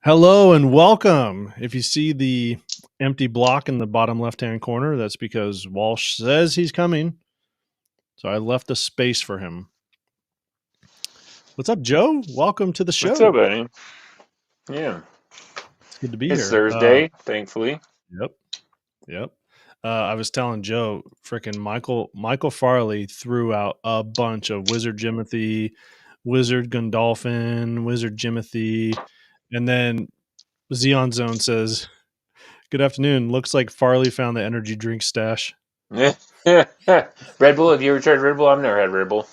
Hello and welcome. If you see the empty block in the bottom left-hand corner, that's because Walsh says he's coming. So I left a space for him. What's up, Joe? Welcome to the show. What's up, buddy? Yeah. It's good to be It's here. Thursday, thankfully. Yep. I was telling Joe, freaking Michael Farley threw out a bunch of Wizard Jimothy, Wizard Gundolphin, Wizard Jimothy, and then Xeon Zone says, "Good afternoon. Looks like Farley found the energy drink stash." Red Bull, have you ever tried Red Bull? I've never had Red Bull.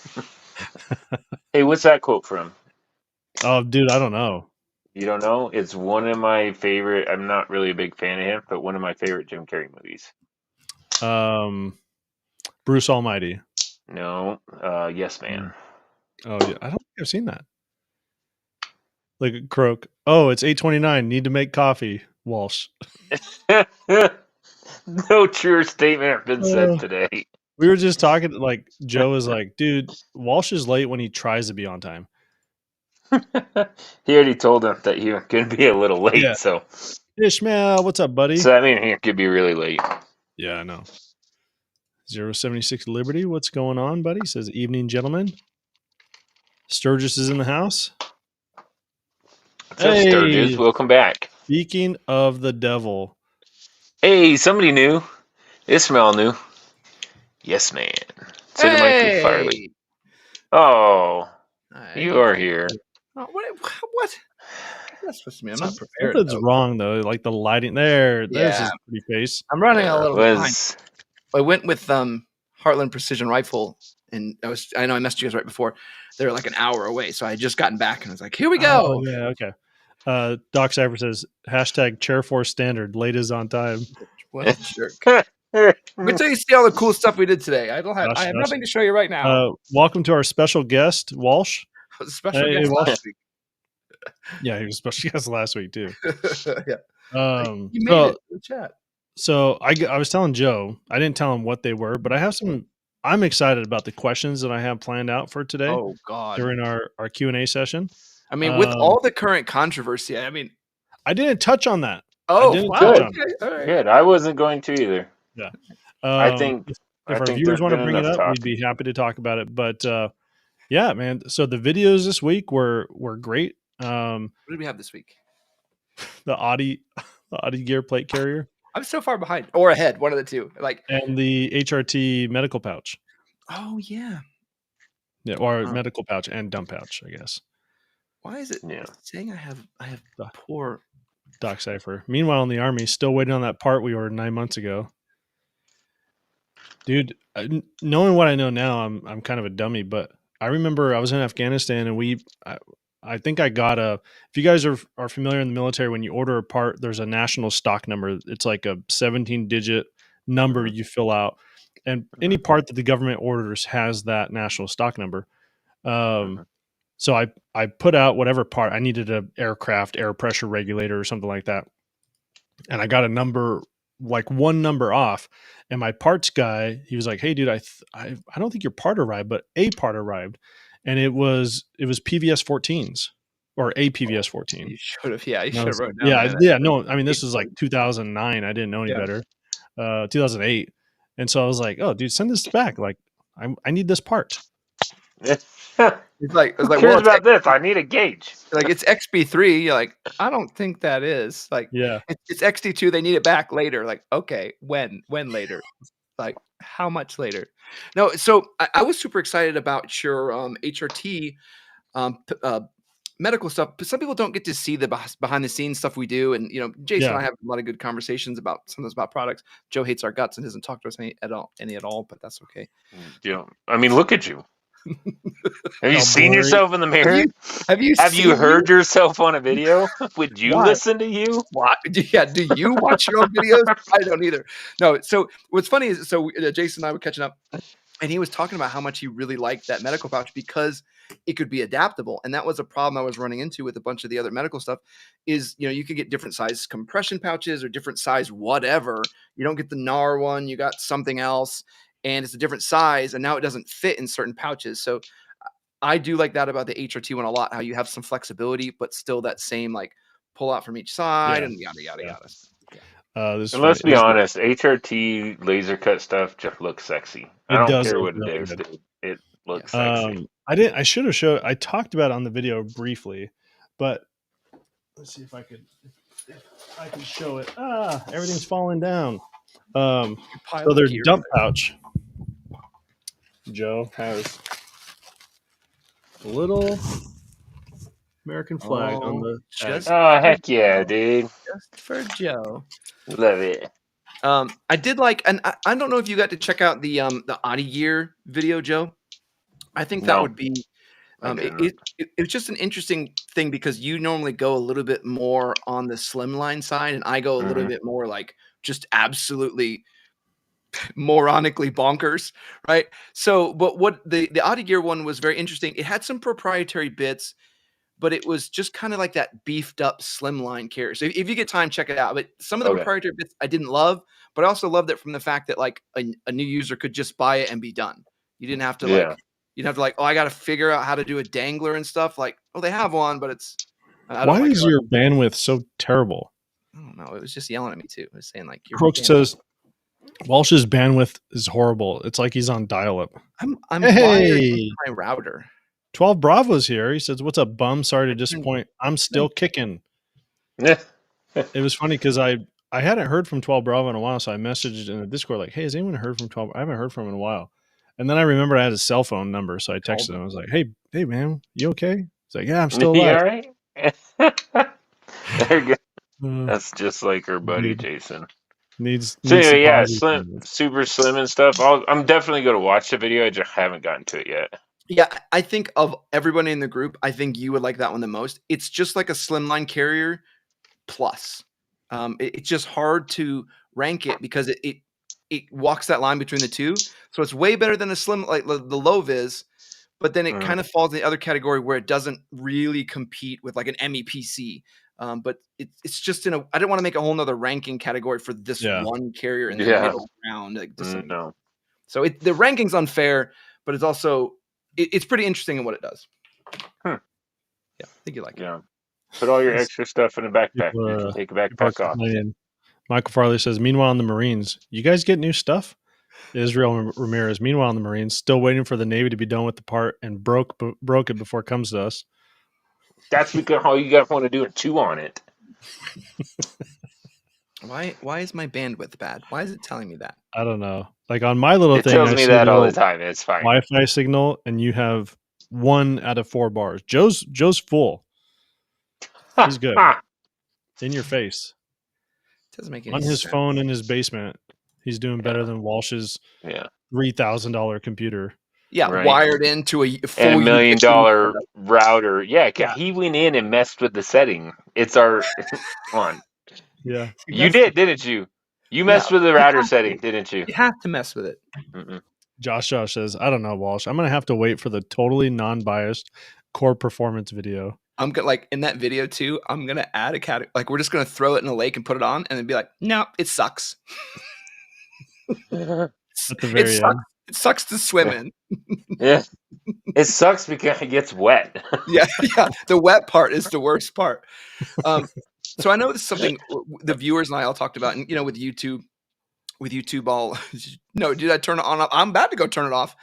Hey, what's that quote from? Oh, dude, I don't know. You don't know? It's one of my favorite. I'm not really a big fan of him, but one of my favorite Jim Carrey movies. Bruce Almighty. No, Yes Man. Oh yeah, I don't think I've seen that. Like a croak. Oh, it's 8:29. Need to make coffee. Walsh. No truer statement has been said today. We were just talking. Like Joe is like, dude, Walsh is late when he tries to be on time. He already told him that he could be a little late. Yeah. So Ishmael, what's up, buddy? So that means he could be really late. Yeah, I know. 076 Liberty, what's going on, buddy? Says evening, gentlemen. Sturgis is in the house. What's up, Sturgis? Welcome back. Speaking of the devil. Hey, somebody new. Ismail new. Yes, man. So did Michael Farley. Oh, you are here. Oh, what? That's supposed to be. I'm not prepared. Something's wrong though. Like the lighting there. There's his pretty face. I'm running a little behind. I went with Heartland Precision Rifle, and I know I messaged you guys right before. They were like an hour away, so I had just gotten back and I was like, "Here we go." Oh, yeah, okay. Doc Cypher says #Chairforce Standard. Late is on time. What a jerk. Wait till you see all the cool stuff we did today. I have nothing to show you right now. Welcome to our special guest, Walsh. I was a special guest last week. Yeah, he was a special guest last week too. Yeah. You made it in the chat. So I was telling Joe, I didn't tell him what they were, but I have some. I'm excited about the questions that I have planned out for today. Oh God! During our Q&A session. I mean, with all the current controversy, I mean, I didn't touch on that. Oh, wow. Okay. Right. Good. I wasn't going to either. Yeah. I think if our viewers want to bring it up, we'd be happy to talk about it. But yeah, man. So the videos this week were great. What did we have this week? The OTTE Gear plate carrier. I'm so far behind or ahead, one of the two. And the HRT medical pouch. Oh yeah. Yeah, or medical pouch and dump pouch, I guess. Why is it saying I have poor Doc Cypher? Meanwhile, in the Army, still waiting on that part we ordered 9 months ago. Dude, knowing what I know now, I'm kind of a dummy, but I remember I was in Afghanistan and I think I got if you guys are familiar in the military, when you order a part, there's a national stock number. It's like a 17-digit number you fill out. And any part that the government orders has that national stock number. So I put out whatever part. I needed an aircraft air pressure regulator or something like that. And I got a number, like one number off. And my parts guy, he was like, "Hey, dude, I don't think your part arrived, but a part arrived." And it was PVS 14s or a PVS 14. You should have, you should have wrote down. Yeah. No, I mean, this was like 2009. I didn't know any better. 2008. And so I was like, "Oh, dude, send this back. Like, I need this part." It's like, cares about this? I need a gauge. Like, it's XB3. You're like, I don't think that is. Like, yeah, it's XD2. They need it back later. Like, okay, when later? Like, how much later? No, so I was super excited about your HRT medical stuff. But some people don't get to see the behind the scenes stuff we do. And, Jason and I have a lot of good conversations about sometimes about products. Joe hates our guts and doesn't talk to us any at all, but that's okay. Yeah. I mean, look at you. Have you seen yourself in the mirror? Have you heard yourself on a video? Would you listen to you? What? Yeah. Do you watch your own videos? I don't either. No. So what's funny is, Jason and I were catching up, and he was talking about how much he really liked that medical pouch because it could be adaptable. And that was a problem I was running into with a bunch of the other medical stuff is, you could get different size compression pouches or different size whatever. You don't get the NAR one. You got something else. And it's a different size, and now it doesn't fit in certain pouches. So I do like that about the HRT one a lot, how you have some flexibility, but still that same like pull out from each side, Yeah. and yada yada Yeah. yada. This And let's be honest, HRT laser cut stuff just looks sexy. I don't care what it is, dude. It looks sexy. I should have showed. I talked about it on the video briefly, but let's see if I can show it. Everything's falling down. So their dump pouch, Joe, has a little American flag on the just heck yeah, dude. Just for Joe. Love it. I did like, and I don't know if you got to check out the OTTE Gear video, Joe. I think that would be it's just an interesting thing because you normally go a little bit more on the slimline side, and I go a little bit more like just absolutely moronically bonkers, right? So, but what the OTTE Gear one was very interesting. It had some proprietary bits, but it was just kind of like that beefed up slimline carrier. So if you get time, check it out. But some of the proprietary bits I didn't love, but I also loved it from the fact that like a new user could just buy it and be done. You didn't have to like, oh, I got to figure out how to do a dangler and stuff. Like, oh, they have one, but it's. Why is your bandwidth so terrible? I don't know. It was just yelling at me too. It was saying like, Crooks says Walsh's bandwidth is horrible. It's like he's on dial-up. I'm wired with my router. 12 Bravo's here. He says, "What's up, bum? Sorry to disappoint. I'm still kicking." It was funny because I hadn't heard from 12 Bravo in a while, so I messaged in the Discord like, "Hey, has anyone heard from 12? I haven't heard from him in a while." And then I remembered I had his cell phone number, so I texted him. I was like, "Hey, man, you okay?" He's like, "Yeah, I'm still alive." You all right? There you go. That's just like our buddy Jason. Needs super slim and stuff. I'm definitely going to watch the video. I just haven't gotten to it yet. Yeah, I think of everybody in the group, I think you would like that one the most. It's just like a slimline carrier plus. It's just hard to rank it because it walks that line between the two. So it's way better than a slim like the low vis, but then it kind of falls in the other category where it doesn't really compete with like an MEPC. But it's just I didn't want to make a whole nother ranking category for this one carrier in the middle ground. Like no. So the ranking's unfair, but it's also it's pretty interesting in what it does. Yeah, I think you like it. Put all your extra stuff in a backpack. You can take a backpack off. Michael Farley says, "Meanwhile, in the Marines, you guys get new stuff?" Israel Ramirez, "Meanwhile, in the Marines, still waiting for the Navy to be done with the part and broke it before it comes to us." That's because all you guys want to do is chew on it. Why is my bandwidth bad? Why is it telling me that? I don't know. Like on my little thing, it tells me that all the time. It's fine. Wi-Fi signal, and you have 1 out of 4 bars. Joe's full. He's good. In your face. Doesn't make any on his phone in his basement. He's doing better than Walsh's $3,000 computer. Yeah, wired into a full $1 million router. Yeah, he went in and messed with the setting. It's our one. Yeah, you didn't you? You messed with the router setting, didn't you? You have to mess with it. Josh says, "I don't know, Walsh. I'm gonna have to wait for the totally non-biased core performance video." I'm gonna like in that video too. I'm gonna add a category. Like we're just gonna throw it in a lake and put it on, and then be like, "No, it sucks." At the very end. It sucks to swim in. Yeah, it sucks because it gets wet. yeah. The wet part is the worst part. So I know this is something the viewers and I all talked about, and with YouTube, all no, did I turn it on? I'm about to go turn it off.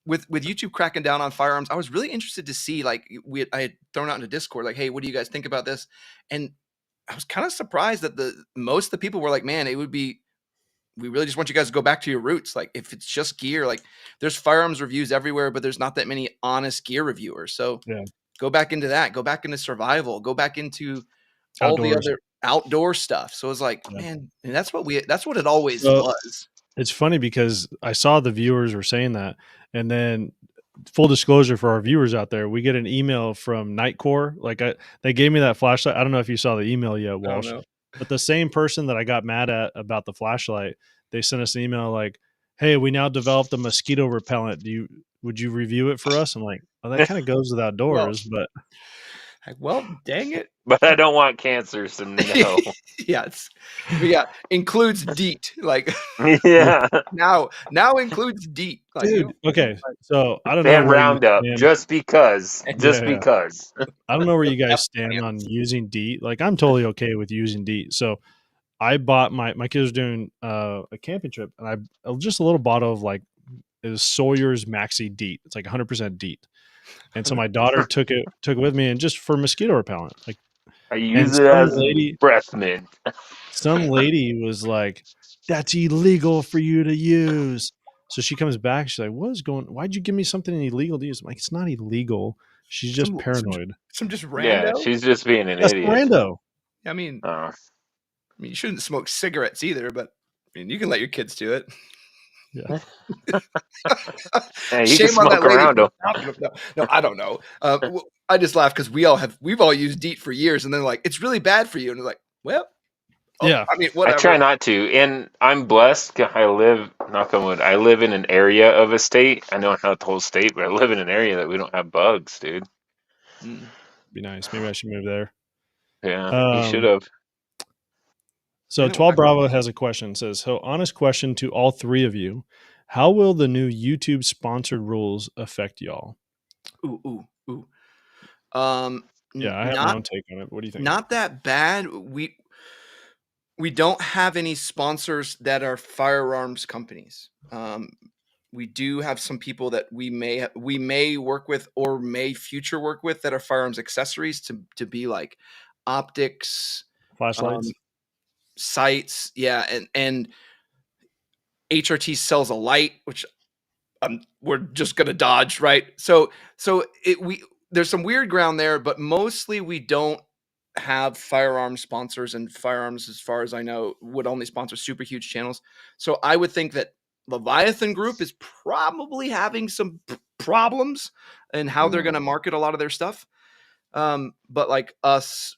With YouTube cracking down on firearms, I was really interested to see I had thrown out into Discord like, hey, what do you guys think about this? And I was kind of surprised that most of the people were like, man, we really just want you guys to go back to your roots. Like if it's just gear, like there's firearms reviews everywhere, but there's not that many honest gear reviewers. So go back into that, go back into survival, go back into all the other outdoor stuff. So it was like, man, and that's what it always was. It's funny because I saw the viewers were saying that, and then full disclosure for our viewers out there, we get an email from Nightcore. Like they gave me that flashlight. I don't know if you saw the email yet, Walsh. But the same person that I got mad at about the flashlight, they sent us an email like, "Hey, we now developed a mosquito repellent. Would you review it for us?" I'm like, "Oh, that kind of goes with outdoors." But Like, well, dang it. But I don't want cancer, so no. Yeah, includes DEET. Like Yeah. now includes DEET. Like, Dude, okay. So I don't know And where you Roundup, stand. just because. Just Yeah. because. I don't know where you guys stand on using DEET. Like, I'm totally okay with using DEET. So I bought my kids were doing a camping trip, and I just a little bottle of like it was Sawyer's Maxi DEET. It's like 100% DEET. And so my daughter took it with me, and just for mosquito repellent. Like, I and use it as breath mint. some lady was like, "That's illegal for you to use." So she comes back. She's like, "What is going? Why'd you give me something illegal to use?" I'm like, "It's not illegal. She's just paranoid. Some just rando. Yeah, she's just being an That's idiot. rando." I mean, you shouldn't smoke cigarettes either, but I mean, you can let your kids do it. Yeah. Hey, you can smoke around them. No, I don't know. I just laugh because we've all used DEET for years, and they're like, it's really bad for you, and they're like, well, yeah. I mean, whatever. I try not to, and I'm blessed. I live, knock on wood, I live in an area of a state. I know not the whole state, but I live in an area that we don't have bugs, dude. Be nice. Maybe I should move there. Yeah, you should have. So 12 Bravo has a question. It says, so honest question to all three of you. How will the new YouTube sponsored rules affect y'all? Ooh. Yeah, I have my own take on it. What do you think? Not that bad. We don't have any sponsors that are firearms companies. We do have some people that we may work with or may future work with that are firearms accessories to be like optics, flashlights, sights, and HRT sells a light, which we're just gonna dodge, right? So there's some weird ground there, but mostly we don't have firearms sponsors, and firearms, as far as I know, would only sponsor super huge channels. So I would think that Leviathan Group is probably having some problems in how they're going to market a lot of their stuff. But like us,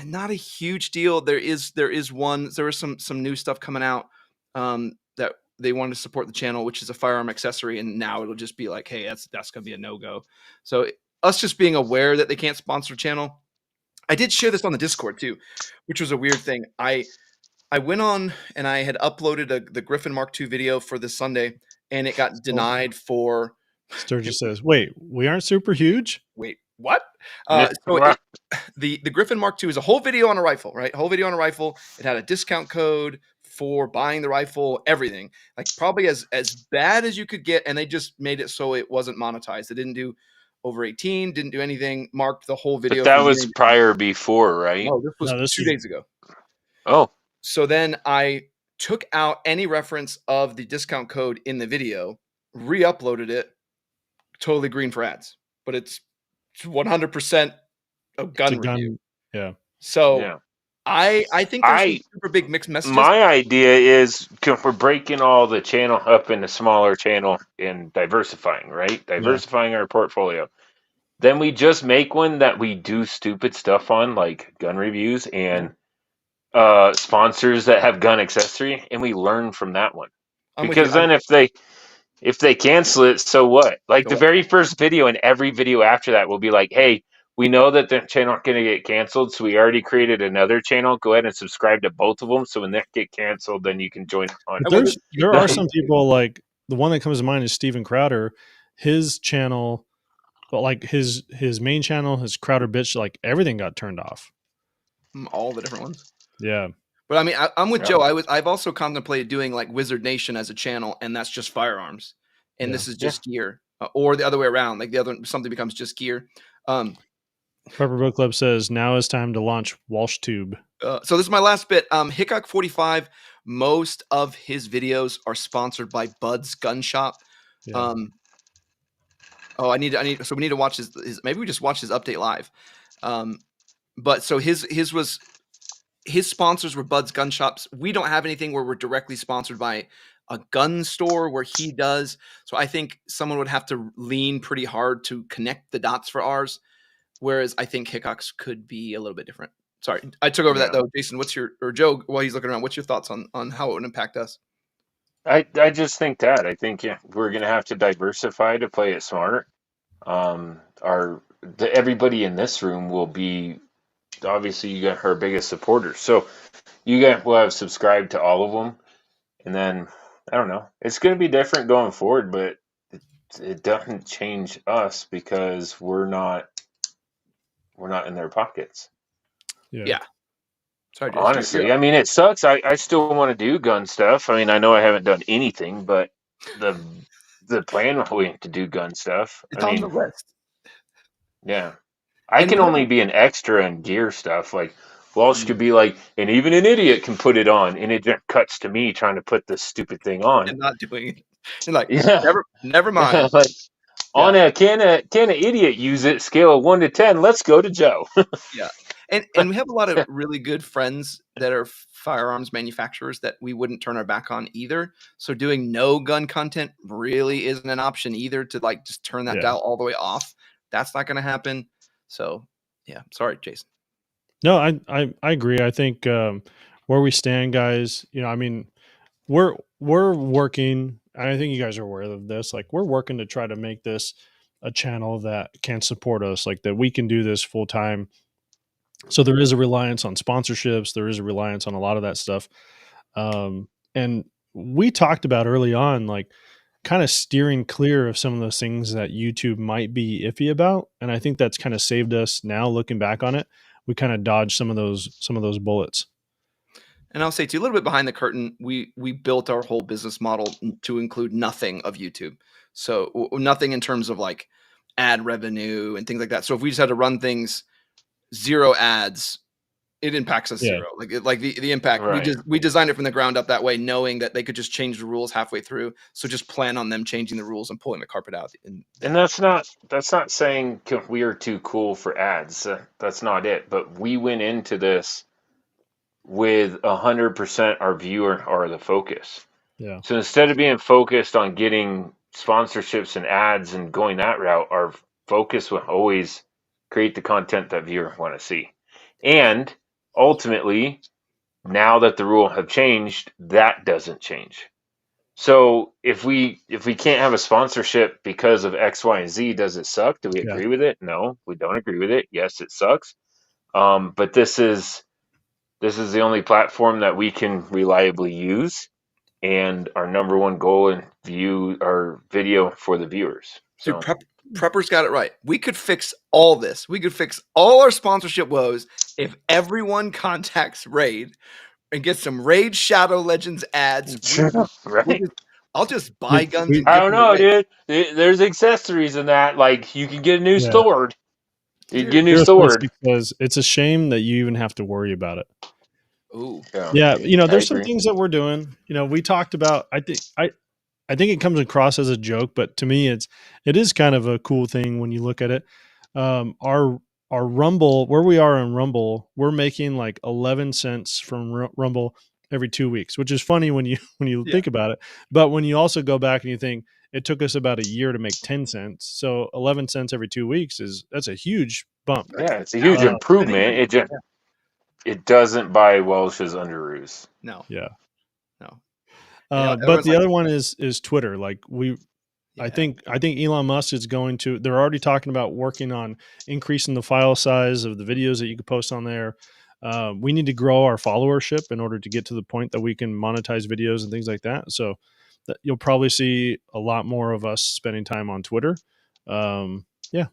not a huge deal. There is some new stuff coming out that they wanted to support the channel, which is a firearm accessory, and now it'll just be like, hey, that's going to be a no-go. So us just being aware that they can't sponsor channel. I did share this on the Discord too, which was a weird thing. I went on and I had uploaded the Griffin Mark II video for this Sunday, and it got denied for. Sturgis says, "Wait, we aren't super huge." Wait, what? So the Griffin Mark II is a whole video on a rifle, right? Whole video on a rifle. It had a discount code for buying the rifle, everything. Like probably as bad as you could get, and they just made it so it wasn't monetized. It didn't do over 18, didn't do anything, marked the whole video. But that was before, right? No, this was 2 days ago. Oh. So then I took out any reference of the discount code in the video, re-uploaded it, totally green for ads. But it's 100% a gun review. Yeah. So yeah. I think there's some super big mixed messages. My idea is we're breaking all the channel up into smaller channel and diversifying, right? Diversifying our portfolio. Then we just make one that we do stupid stuff on, like gun reviews and sponsors that have gun accessory, and we learn from that one. Because then if they cancel it, so what? Like the very first video and every video after that will be like, hey, we know that the channel is going to get canceled, so we already created another channel. Go ahead and subscribe to both of them, so when they get canceled, then you can join on. There are some people, like the one that comes to mind is Steven Crowder. His channel, but like his main channel, his Crowder Bitch, like everything got turned off. All the different ones. Yeah. But I mean, I'm with Joe. I've also contemplated doing like Wizard Nation as a channel, and that's just firearms, and this is just gear, or the other way around. Like something becomes just gear. Prepper Book Club says now is time to launch Walsh Tube. So this is my last bit. Hickok 45. Most of his videos are sponsored by Bud's Gun Shop. Yeah. So we need to watch his. Maybe we just watch his update live. But so his sponsors were Bud's Gun Shops. We don't have anything where we're directly sponsored by a gun store where he does. So I think someone would have to lean pretty hard to connect the dots for ours. Whereas I think Hickok's could be a little bit different. Sorry, I took over that though. Jason, or Joe, while he's looking around, what's your thoughts on how it would impact us? I just think that. I think we're going to have to diversify to play it smart. everybody in this room will be, obviously you got her biggest supporters. So you guys will have subscribed to all of them, and then I don't know. It's going to be different going forward, but it doesn't change us because we're not in their pockets. Yeah. Sorry, Jason. Honestly, I mean, it sucks. I still want to do gun stuff. I mean, I know I haven't done anything, but the plan was to do gun stuff. It's I on mean, the list. yeah, I And can we only have- be an extra in gear stuff. Like Walsh could be like, and even an idiot can put it on, and it just cuts to me trying to put this stupid thing on. and not doing it. And like, Yeah, never mind. like on a can a idiot use it scale of 1 to 10? Let's go to Joe. Yeah. And we have a lot of really good friends that are firearms manufacturers that we wouldn't turn our back on either. So doing no gun content really isn't an option either, to like just turn that dial all the way off. That's not going to happen. So yeah, sorry, Jason. No, I agree. I think where we stand, guys, you know, I mean, we're working. I think you guys are aware of this. Like, we're working to try to make this a channel that can support us, like that we can do this full time. So there is a reliance on sponsorships. There is a reliance on a lot of that stuff. And we talked about early on, like, kind of steering clear of some of those things that YouTube might be iffy about. And I think that's kind of saved us now looking back on it. We kind of dodged some of those bullets. And I'll say too, a little bit behind the curtain, we built our whole business model to include nothing of YouTube. So nothing in terms of like ad revenue and things like that. So if we just had to run things 0 ads, it impacts us 0. Like the impact. Right. We designed it from the ground up that way, knowing that they could just change the rules halfway through. So just plan on them changing the rules and pulling the carpet out. And that's not saying we are too cool for ads. That's not it. But we went into this with 100% our viewer are the focus. Yeah. So instead of being focused on getting sponsorships and ads and going that route, our focus will always create the content that viewers want to see. And ultimately, now that the rule have changed, that doesn't change. So if we can't have a sponsorship because of X, Y, and Z, does it suck? Do we agree with it? No, we don't agree with it. Yes, it sucks. But this is the only platform that we can reliably use, and our number one goal and view our video for the viewers. So. Dude, Prepper's got it right. We could fix all this. We could fix all our sponsorship woes if everyone contacts Raid and gets some Raid Shadow Legends ads. Right. I'll just buy guns. I don't know, dude. There's accessories in that. Like, you can get a new sword. You get a new sword. Because it's a shame that you even have to worry about it. Ooh. Yeah, you know, there's some things that we're doing. You know, we talked about. I think it comes across as a joke, but to me, it is kind of a cool thing when you look at it. Our Rumble, where we are in Rumble, we're making like 11 cents from Rumble every 2 weeks, which is funny when you think about it. But when you also go back and you think it took us about a year to make 10 cents, so 11 cents every 2 weeks that's a huge bump. Yeah, it's a huge improvement. It doesn't buy Welsh's underoos. No. Yeah. No. But the other one is Twitter. Like I think Elon Musk is going to. They're already talking about working on increasing the file size of the videos that you could post on there. We need to grow our followership in order to get to the point that we can monetize videos and things like that. So you'll probably see a lot more of us spending time on Twitter. Yeah.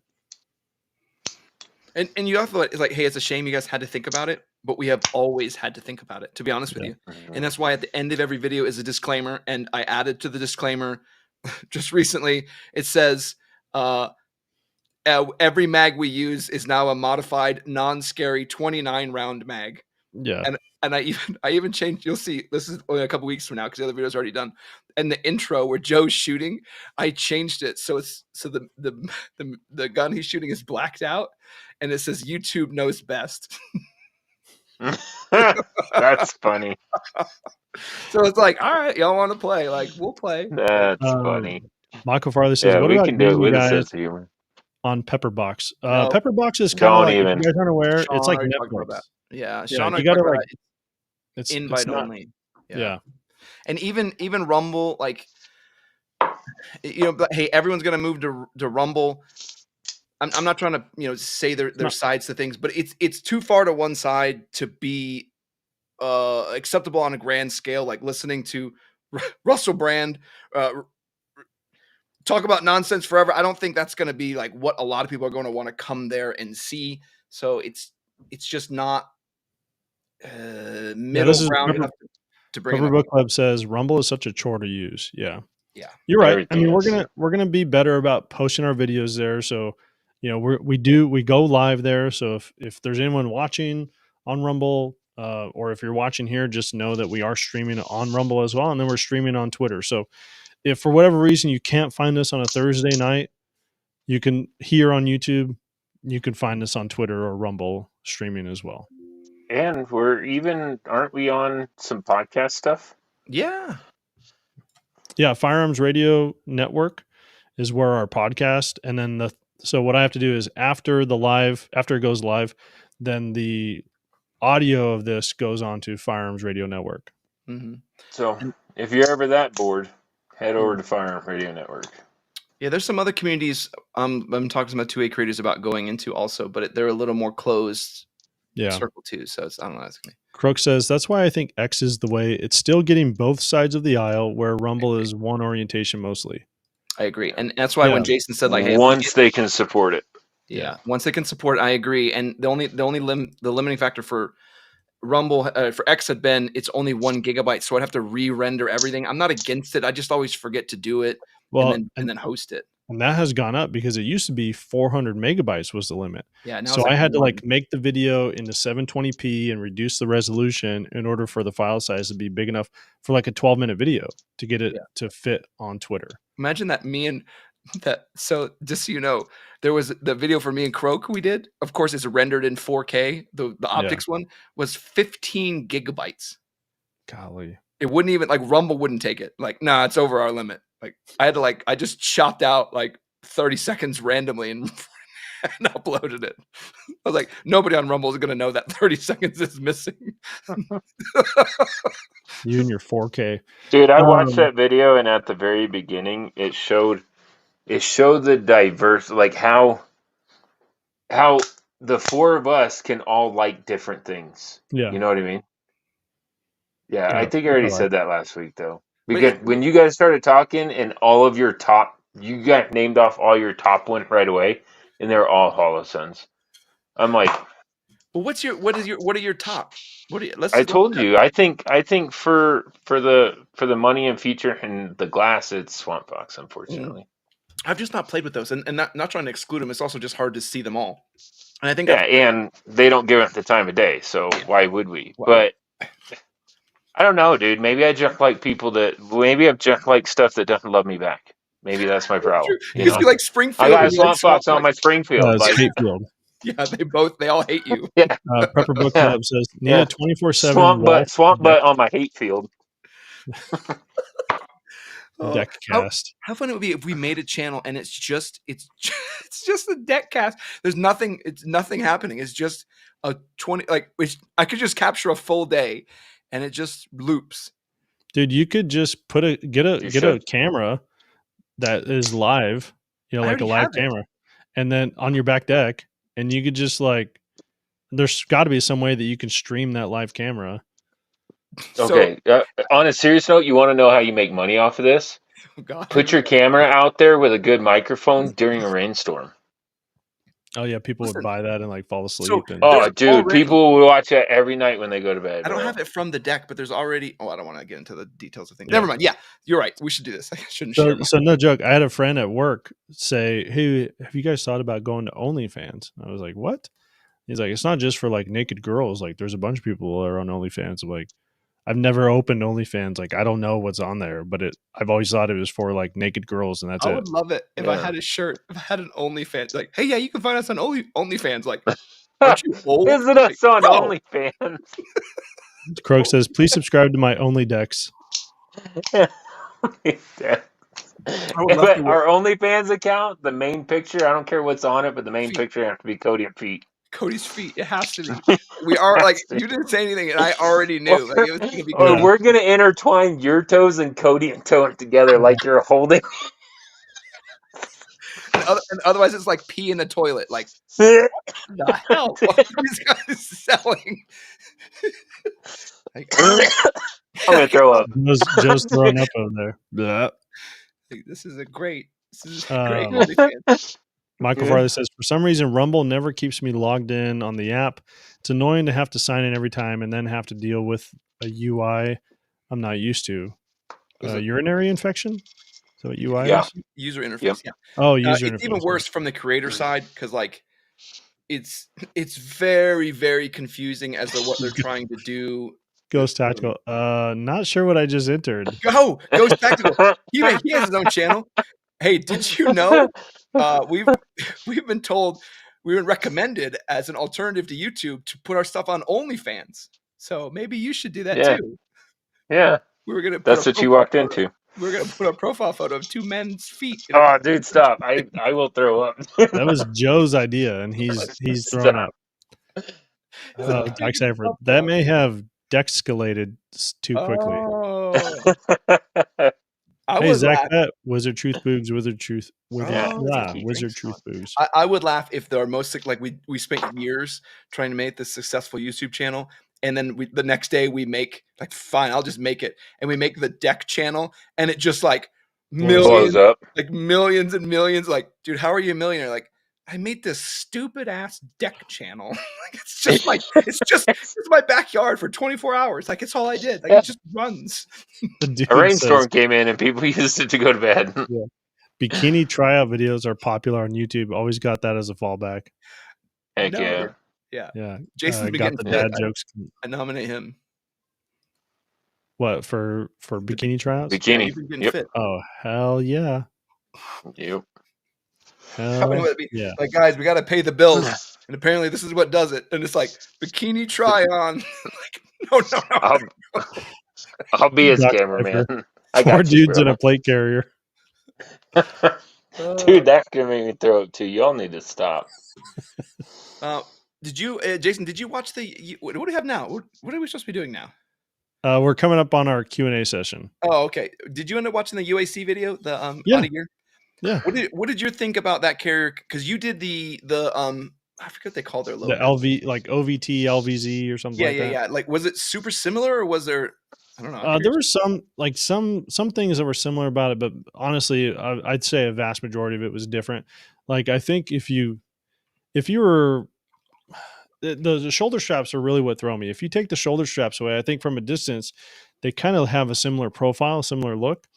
And you also, it's like, hey, it's a shame you guys had to think about it, but we have always had to think about it, to be honest with you. And that's why at the end of every video is a disclaimer. And I added to the disclaimer just recently. It says, every mag we use is now a modified, non-scary 29 round mag. Yeah. And I even changed. You'll see. This is only a couple weeks from now because the other video is already done. And the intro where Joe's shooting, I changed it so the gun he's shooting is blacked out, and it says YouTube knows best. That's funny. So it's like, all right, y'all want to play? Like, we'll play. That's funny. Michael Farley says, "What we about can do it with a sense of humor on Pepperbox?" No. Pepperbox is kind of like, if you guys aren't aware, Sean it's like already talked about Netflix. that. Yeah, Sean, you gotta like. It's invite only. Yeah. And even Rumble, like, you know, but hey, everyone's gonna move to Rumble. I'm not trying to, say their No. sides to things, but it's too far to one side to be acceptable on a grand scale. Like listening to Russell Brand talk about nonsense forever. I don't think that's going to be like what a lot of people are going to want to come there and see. So it's just not middle ground enough to bring. Rubber Book Club says Rumble is such a chore to use. Yeah, yeah, you're right. Everything I mean, is. we're gonna be better about posting our videos there. So, we go live there. So if there's anyone watching on Rumble, or if you're watching here, just know that we are streaming on Rumble as well, and then we're streaming on Twitter. So if for whatever reason you can't find us on a Thursday night, you can here on YouTube. You can find us on Twitter or Rumble streaming as well. And aren't we on some podcast stuff? Yeah. Yeah, Firearms Radio Network is where our podcast, and then so what I have to do is after it goes live, then the audio of this goes on to Firearms Radio Network. Mm-hmm. So if you're ever that bored, head over to Firearms Radio Network. Yeah, there's some other communities I'm talking to my 2A creators about going into also, but they're a little more closed circle too. So I don't know. That's gonna be. Croak says that's why I think X is the way. It's still getting both sides of the aisle, where Rumble is one orientation mostly. I agree, and that's why when Jason said like, "Hey, once they can support it," once they can support it, I agree. And the limiting factor for Rumble for X had been it's only 1 gigabyte, so I'd have to re-render everything. I'm not against it. I just always forget to do it, and then host it. And that has gone up because it used to be 400 megabytes was the limit. Yeah. Now so I had to make the video into 720p and reduce the resolution in order for the file size to be big enough for like a 12-minute video to get it to fit on Twitter. Imagine that so just so you know, there was the video for me and Croak we did. Of course, it's rendered in 4K. The optics one was 15 gigabytes. Golly. It wouldn't even Rumble wouldn't take it. Like, nah, it's over our limit. Like I had to I just chopped out 30 seconds randomly and uploaded it. I was like, nobody on Rumble is going to know that 30 seconds is missing. You and your 4K. Dude, I watched that video, and at the very beginning, it showed the diverse, how the four of us can all like different things. Yeah. You know what I mean? Yeah, I think I already said that last week, though. Because when you guys started talking and you got named off all your top one right away, and they're all HoloSens. I'm like, well, what are your top? I told you. I think for the money and feature and the glass, it's Swamp Fox, unfortunately. I've just not played with those, and not trying to exclude them. It's also just hard to see them all. And I think and they don't give it the time of day, so why would we? But I don't know, dude. Maybe I just like maybe I just like stuff that doesn't love me back. Maybe that's my problem. You just be like Springfield. I got a Swamp Fox on my Springfield. Hatefield. Yeah, they all hate you. Yeah. Prepper Book Club says need a 24/7 swamp butt on my hate field. Deck cast. How fun it would be if we made a channel and it's just a deck cast. There's nothing. It's nothing happening. It's just a 20. I could just capture a full day, and it just loops. Dude, you could just get a camera that is live, like a live camera, and then on your back deck, and you could just there's got to be some way that you can stream that live camera. Okay. On a serious note, you want to know how you make money off of this? Oh God. Put your camera out there with a good microphone during a rainstorm. Oh yeah, people would buy that and fall asleep. People will watch that every night when they go to bed. I don't have it from the deck, but there's already. Oh, I don't want to get into the details of things. Never mind. Yeah, you're right. We should do this. I shouldn't. So no joke. I had a friend at work say, "Hey, have you guys thought about going to OnlyFans?" I was like, "What?" He's like, "It's not just for naked girls. There's a bunch of people that are on OnlyFans." I'm like, I've never opened OnlyFans. I don't know what's on there, but I've always thought it was for naked girls, and that's it. I would love it if I had a shirt. If I had an OnlyFans, hey, yeah, you can find us on OnlyFans. Aren't you old? Visit us on OnlyFans. Croak says, "Please subscribe to my Only Decks." Our OnlyFans account, the main picture, I don't care what's on it, but the main picture has to be Cody and feet. Cody's feet. It has to be. We are you didn't say anything, and I already knew. It was gonna be good. We're gonna intertwine your toes and Cody and toe it together like you're holding. and otherwise it's like pee in a toilet. Like, what the hell? What are these guys selling? Like, I'm gonna throw up. Joe's throwing up over there. Blah. like, this is great. This is Um, great. OnlyFans. Michael Yeah. Farley says, for some reason, Rumble never keeps me logged in on the app. It's annoying to have to sign in every time and then have to deal with a UI I'm not used to. Is it- Urinary infection? Is that what UI Yeah. is? User interface. Yep. Yeah. Oh, user It's interface. even worse from the creator side because like it's very, very confusing as to what they're trying to do. Ghost Tactical. Not sure what I just entered. Ghost Tactical. He has his own channel. Hey, did you know we've been told, we've been recommended as an alternative to YouTube to put our stuff on OnlyFans. So maybe you should do that Yeah. too. Yeah. We were gonna put That's a what you profile walked photo- into. We were gonna put a profile photo of two men's feet. Oh, dude, stop! I will throw up. That was Joe's idea, and he's throwing up. Dude, Dark Cypher. stop That that. may have dexcalated too quickly. Oh, I Hey, would Zach, laugh. that Wizard Truth Boogs, Wizard Truth, Oh, Wizard Truth Boogs. I would laugh if there are most like we spent years trying to make this successful YouTube channel, and then the next day we make like fine, I'll just make it, and we make the deck channel, and it just like Blows up. like millions and millions. Like, dude, how are you a millionaire? Like, I made this stupid ass deck channel. Like, it's just my backyard for 24 hours. Like, it's all I did. Like, it just runs. The dude A rainstorm says, came in and people used it to go to bed. bikini tryout videos are popular on YouTube. Always got that as a fallback. Heck No. yeah. Yeah. Jason's been got getting the fit. dad jokes. I nominate him. What, for bikini tryouts? Yeah, Bikini. you've been getting Yep. fit. Oh, hell yeah. Yep. Hell yeah. Like, guys, we got to pay the bills, and apparently this is what does it. And it's like bikini try on. Like, no. I'll be his Dark cameraman. Cypher. I Four got you, dudes in a plate carrier. Dude, that's gonna make me throw up too. Y'all need to stop. Did you, Jason? Did you watch what do we have now? What are we supposed to be doing now? We're coming up on our Q&A session. Oh, okay. Did you end up watching the UAC video? The Yeah. OTTE Gear? Yeah. What did you think about that carrier? Because you did the I forget what they called their logo. The LV, like OVT, LVZ or something like that. Yeah. Like, was it super similar, or was there? I don't know. There were some things that were similar about it, but honestly, I'd say a vast majority of it was different. Like, I think if you were the shoulder straps are really what throw me. If you take the shoulder straps away, I think from a distance, they kind of have a similar profile, similar look.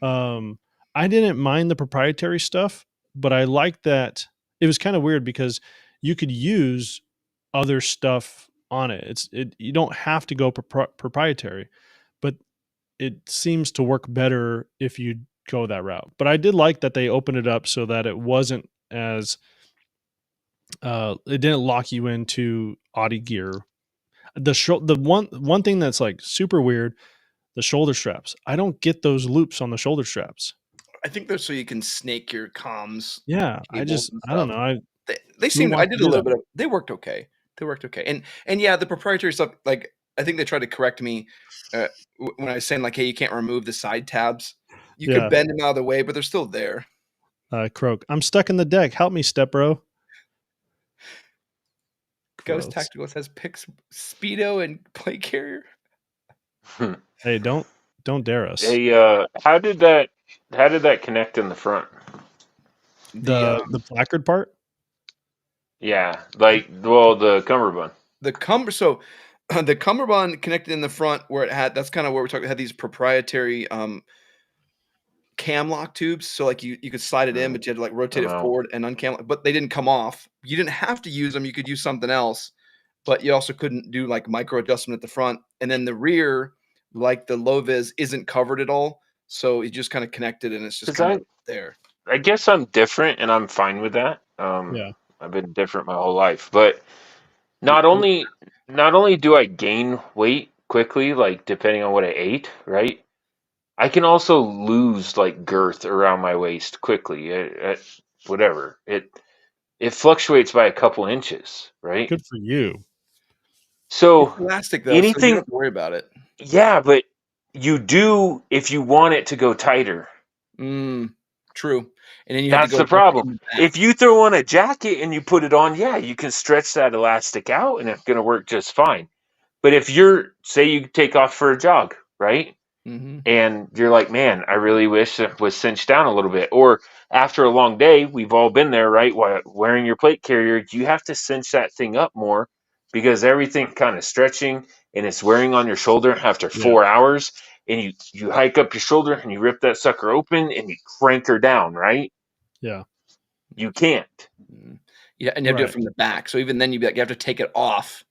I didn't mind the proprietary stuff, but I liked that it was kind of weird because you could use other stuff on it. You don't have to go proprietary, but it seems to work better if you go that route. But I did like that they opened it up so that it wasn't as it didn't lock you into OTTE Gear. The one thing that's like super weird, the shoulder straps. I don't get those loops on the shoulder straps. I think they're so you can snake your comms. Yeah, I don't know. They seemed. I did a little bit of. They worked okay. And yeah, the proprietary stuff. Like, I think they tried to correct me when I was saying like, hey, you can't remove the side tabs. You could bend them out of the way, but they're still there. Croak. I'm stuck in the deck. Help me, step bro. Ghost Tactical says picks Speedo and plate carrier. Hey, don't dare us. Hey, how did that connect in the front? The placard part? Yeah, like, well, the cummerbund. So the cummerbund connected in the front where it had, that's kind of where we're talking, it had these proprietary cam lock tubes. So like you could slide it in, but you had to like rotate it forward and uncam, but they didn't come off. You didn't have to use them. You could use something else, but you also couldn't do like micro adjustment at the front. And then the rear, like the low vis, isn't covered at all. So it just kind of connected and it's just kind of there. I guess I'm different and I'm fine with that. Yeah. I've been different my whole life, but not only do I gain weight quickly, like depending on what I ate, right? I can also lose like girth around my waist quickly. Whatever. It fluctuates by a couple inches, right? Good for you. So it's elastic though, anything, so you don't have to worry about it. Yeah, but you do if you want it to go tighter. True. And then you have to That's go the problem. in the back. If you throw on a jacket and you put it on, yeah, you can stretch that elastic out and it's going to work just fine. But if say you take off for a jog, right? Mm-hmm. And you're like, man, I really wish it was cinched down a little bit. Or after a long day, we've all been there, right? While wearing your plate carrier, you have to cinch that thing up more because everything kind of stretching and it's wearing on your shoulder after 4 hours. And you hike up your shoulder and you rip that sucker open and you crank her down, right? Yeah. You can't. Yeah, and you have to do it from the back. So even then, you have to take it off,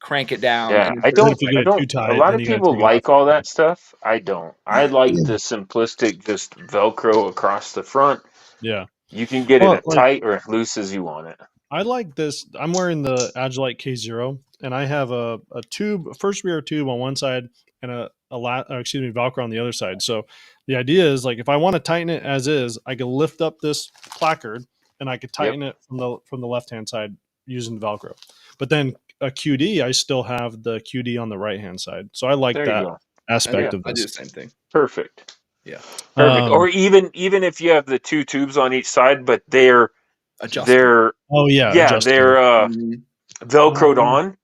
crank it down. Yeah, and I don't. If you get it too tight, A lot then of you gotta people take it off. like all that stuff. I don't. I like the simplistic, just Velcro across the front. Yeah. You can get it tight or loose as you want it. I like this. I'm wearing the Agilite K0, and I have a tube, first rear tube on one side, and Velcro on the other side. So the idea is, like, if I want to tighten it as is, I can lift up this placard and I could tighten it from the left hand side using Velcro. But then a QD, I still have the QD on the right hand side. So I like that aspect of this. I do the same thing. Perfect. Yeah. Perfect. Or even if you have the two tubes on each side, but they're adjustable. They're Velcroed on.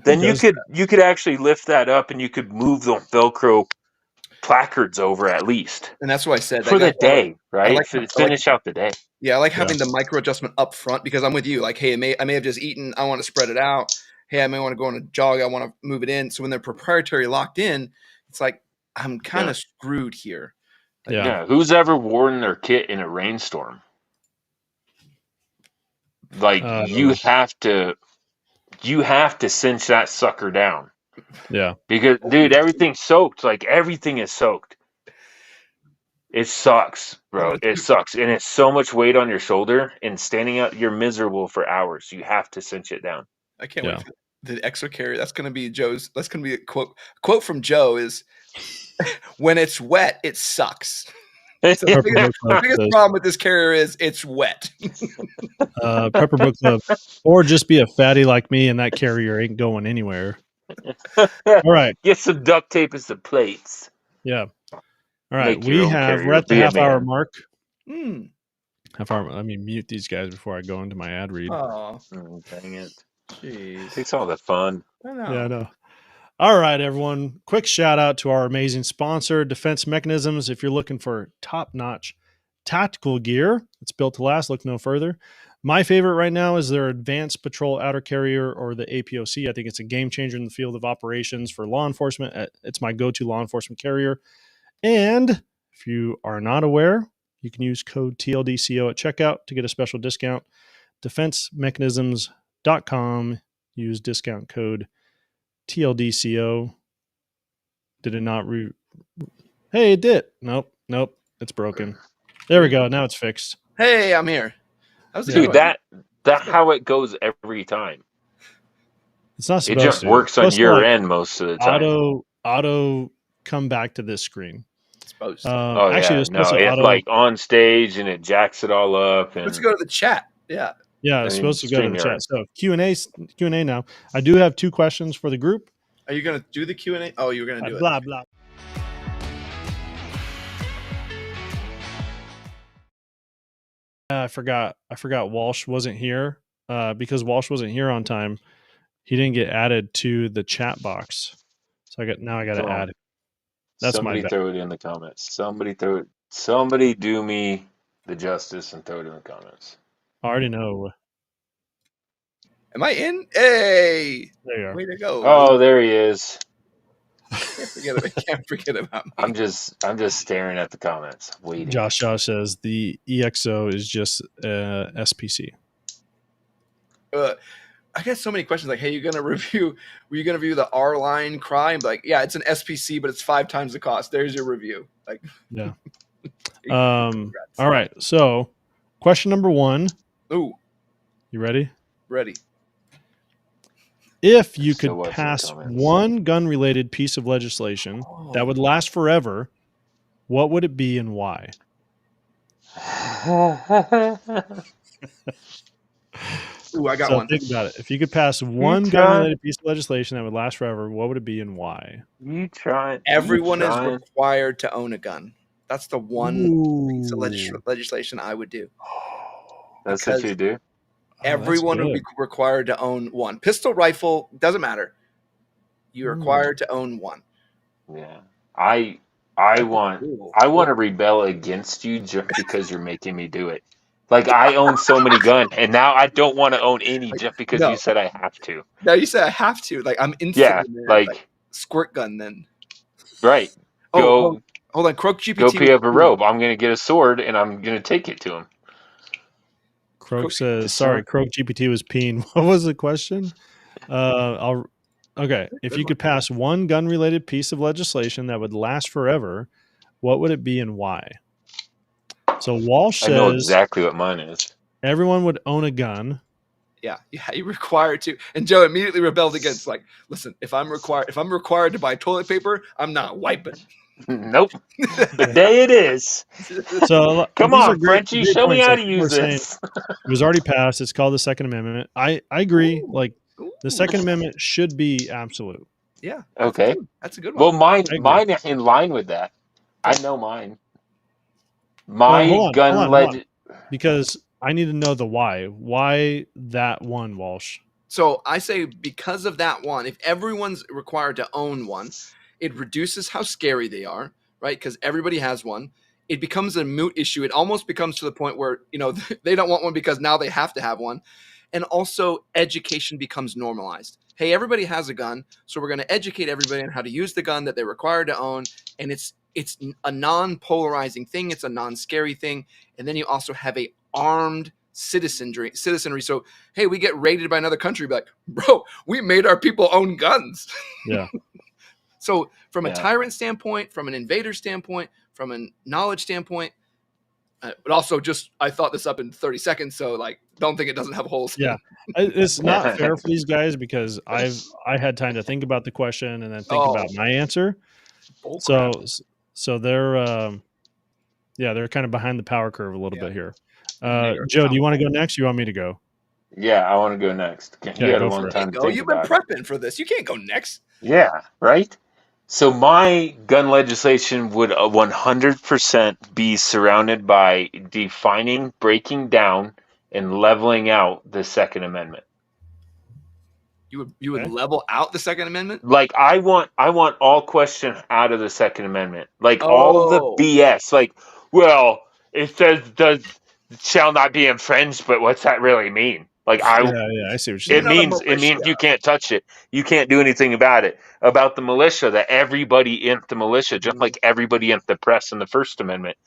Then you could actually lift that up and you could move the Velcro placards over at least. And that's what I said for the day, right? Finish out the day. Yeah, I like having the micro adjustment up front because I'm with you. Like, hey, I may have just eaten. I want to spread it out. Hey, I may want to go on a jog. I want to move it in. So when they're proprietary locked in, it's like I'm kind of screwed here. Like, who's ever worn their kit in a rainstorm? Like you have to cinch that sucker down. Yeah. Because dude, everything's soaked. Like everything is soaked. It sucks, bro. It sucks. And it's so much weight on your shoulder and standing up, you're miserable for hours. You have to cinch it down. I can't wait for the extra carry. That's going to be that's going to be a quote from Joe is when it's wet, it sucks. So the biggest problem with this carrier is it's wet. Pepper Book Club. Or just be a fatty like me and that carrier ain't going anywhere. All right. Get some duct tape and some plates. Yeah. All right. We're at the half-hour mark. Half hour. Let me mute these guys before I go into my ad read. Oh, dang it. Jeez. Takes all the fun. I know. Yeah, I know. All right, everyone. Quick shout out to our amazing sponsor, Defense Mechanisms. If you're looking for top-notch tactical gear, it's built to last. Look no further. My favorite right now is their Advanced Patrol Outer Carrier, or the APOC. I think it's a game changer in the field of operations for law enforcement. It's my go-to law enforcement carrier. And if you are not aware, you can use code TLDCO at checkout to get a special discount. DefenseMechanisms.com. Use discount code TLDCO. Did it not Hey, it did. Nope. It's broken. There we go. Now it's fixed. Hey, I'm here. Dude, that how it goes every time. It's not supposed to. It just works on your end most of the time. Auto come back to this screen. It's supposed to. Actually, it's like on stage and it jacks it all up. And let's go to the chat. Yeah. Yeah, it's supposed to go to the chat. So Q&A now. I do have 2 questions for the group. Are you going to do the Q&A? Oh, you're going to do it. Blah, blah. I forgot Walsh wasn't here. Because Walsh wasn't here on time, he didn't get added to the chat box. So I got to add it. That's somebody throw it in the comments. Somebody do me the justice and throw it in the comments. I already know. Am I in? Hey! There you are. Way to go. Oh, there he is. Can't forget about me. I'm just staring at the comments, waiting. Josh says the EXO is just SPC. I get so many questions like, hey, were you going to review the R-Line Cry? I'm like, yeah, it's an SPC, but it's 5 times the cost. There's your review. Like, yeah. All right. So question number 1. Ooh. You ready? Ready. If you could pass one gun-related piece of legislation that would last forever, what would it be and why? Ooh, I got one. Think about it. If you could pass one gun-related piece of legislation that would last forever, what would it be and why? Everyone is required to own a gun. That's the one piece of legislation I would do. That's what Because you do. everyone would be required to own one. Pistol, rifle, doesn't matter. You're required to own one. Yeah. I want to rebel against you just because you're making me do it. Like I own so many guns, and now I don't want to own any just because you said I have to. No, you said I have to. Like I'm instantly like squirt gun then. Right. Go hold on. Croak GPT. Go pick up a rope. I'm gonna get a sword and I'm gonna take it to him. Croak says, sorry, Croak GPT was peeing. What was the question? Okay. If you could pass one gun related piece of legislation that would last forever, what would it be and why? So Walsh says, I know exactly what mine is. Everyone would own a gun. Yeah, you're required to. And Joe immediately rebelled against, like, listen, if I'm required to buy toilet paper, I'm not wiping. Nope. The day it is. So come on, Frenchie, show me how to use this. It was already passed. It's called the Second Amendment. I agree. Ooh. Like the Second Amendment should be absolute. Yeah. Okay. That's a good one. Well, mine is in line with that. I know mine. My gun legend. Because I need to know the why. Why that one, Walsh? So I say because of that one, if everyone's required to own one, it reduces how scary they are, right? Because everybody has one. It becomes a moot issue. It almost becomes to the point where, they don't want one because now they have to have one. And also education becomes normalized. Hey, everybody has a gun, so we're going to educate everybody on how to use the gun that they're required to own. And it's a non-polarizing thing. It's a non-scary thing. And then you also have a armed citizenry. So, hey, we get raided by another country, be like, bro, we made our people own guns. Yeah. So from a tyrant standpoint, from an invader standpoint, from a knowledge standpoint, but also just I thought this up in 30 seconds, so like don't think it doesn't have holes. Yeah, it's not fair for these guys because I had time to think about the question and then think about my answer. So they're they're kind of behind the power curve a little bit here. Joe, do you want to go next? Or you want me to go? Yeah, I want to go next. You had a long time to think You've been prepping for this. You can't go next. Yeah, right. So my gun legislation would 100% be surrounded by defining, breaking down, and leveling out the Second Amendment. You would level out the Second Amendment? Like I want all question out of the Second Amendment. Like all the BS. Like, well, it says shall not be infringed, but what's that really mean? Like I see what you're saying. It means you can't touch it. You can't do anything about it. About the militia, that everybody in the militia, just like everybody in the press in the First Amendment.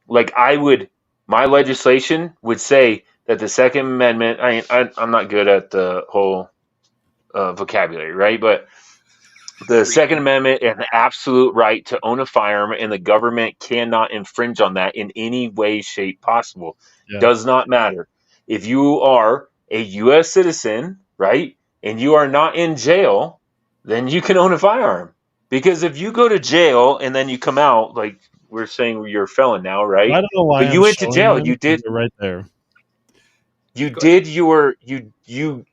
Like my legislation would say that the Second Amendment. I'm not good at the whole vocabulary, right? But the Second Amendment is an absolute right to own a firearm, and the government cannot infringe on that in any way, shape possible. Yeah. Does not matter. If you are a U.S. citizen, right, and you are not in jail, then you can own a firearm. Because if you go to jail and then you come out, like we're saying you're a felon now, right? I don't know why. But you went to jail. You did right there. You did you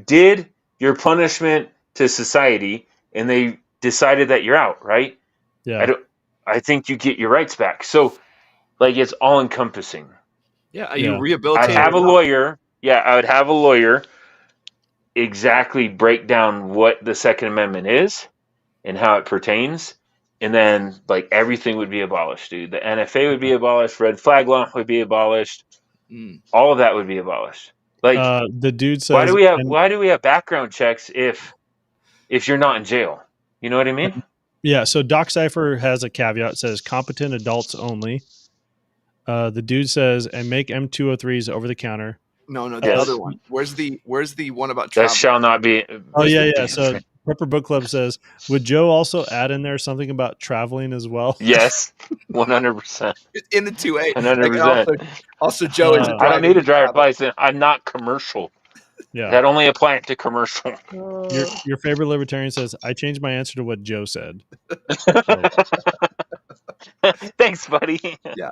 did your punishment to society, and they decided that you're out, right? Yeah. I think you get your rights back. So, like, it's all encompassing. Yeah, you rehabilitated. I'd have a lawyer. Yeah, I would have a lawyer exactly break down what the Second Amendment is and how it pertains, and then like everything would be abolished, dude. The NFA would be abolished. Red flag law would be abolished. All of that would be abolished. Like the dude says, why do we have background checks if you're not in jail? You know what I mean? Yeah. So Doc Cypher has a caveat. It says competent adults only. The dude says, and make M203s over the counter. No, the other one. Where's the one about travel? That shall not be. Oh yeah. So Prepper Book Club says, would Joe also add in there something about traveling as well? Yes, 100%. In the 2A. 100%. Also, Joe is. I don't need a driver's license. I'm not commercial. Yeah, that only applies to commercial. Your favorite libertarian says, I changed my answer to what Joe said. Thanks, buddy. Yeah.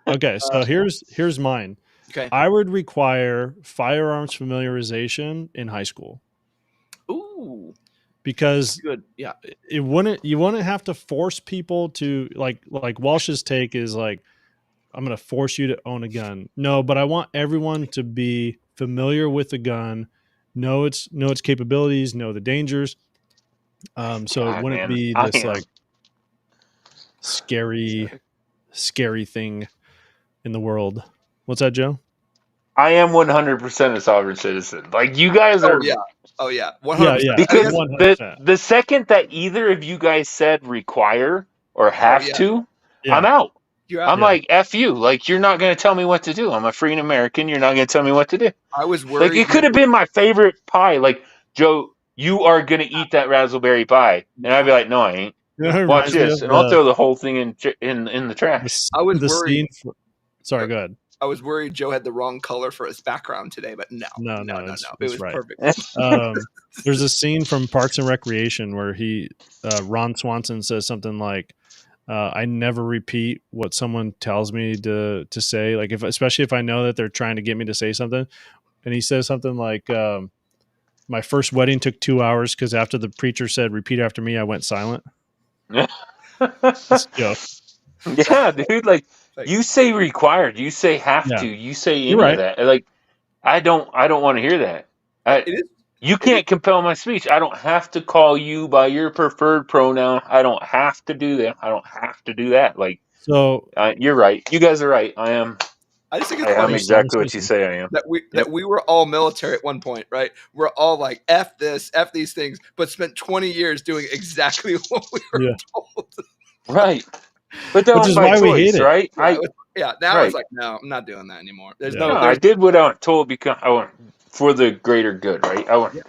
Okay, so here's mine. Okay. I would require firearms familiarization in high school. Ooh. because Good. Yeah. you wouldn't have to force people to like Walsh's take is like, I'm going to force you to own a gun. No, but I want everyone to be familiar with the gun, know its capabilities, know the dangers. So it wouldn't be this like scary thing in the world. What's that, Joe? I am 100% a sovereign citizen. Like you guys are. Oh yeah. 100%. Yeah. Because 100%. the second that either of you guys said require or have to, I'm out. I'm like, F you. Like, you're not going to tell me what to do. I'm a free American. You're not going to tell me what to do. I was worried. Like, it could have been my favorite pie. Like, Joe, you are going to eat that raspberry pie. And I'd be like, no, I ain't. Watch this. And I'll throw the whole thing in the trash. I was worried. Sorry, go ahead. I was worried Joe had the wrong color for his background today, but no. It was right. perfect. There's a scene from Parks and Recreation where Ron Swanson says something like, I never repeat what someone tells me to say. Like especially if I know that they're trying to get me to say something. And he says something like, my first wedding took 2 hours because after the preacher said, repeat after me, I went silent. Yeah, dude. Like you say required, you say have to, you say any of that. Like I don't want to hear that. You can't compel my speech. I don't have to call you by your preferred pronoun. I don't have to do that. I don't have to do that. Like so, you're right. You guys are right. I just think it's funny. I'm exactly what you say I am. That we were all military at one point, right? We're all like F this, F these things, but spent 20 years doing exactly what we were told. Right. But that was my choice, right? Now it's like, no, I'm not doing that anymore. I did what I was told because I want for the greater good, right? And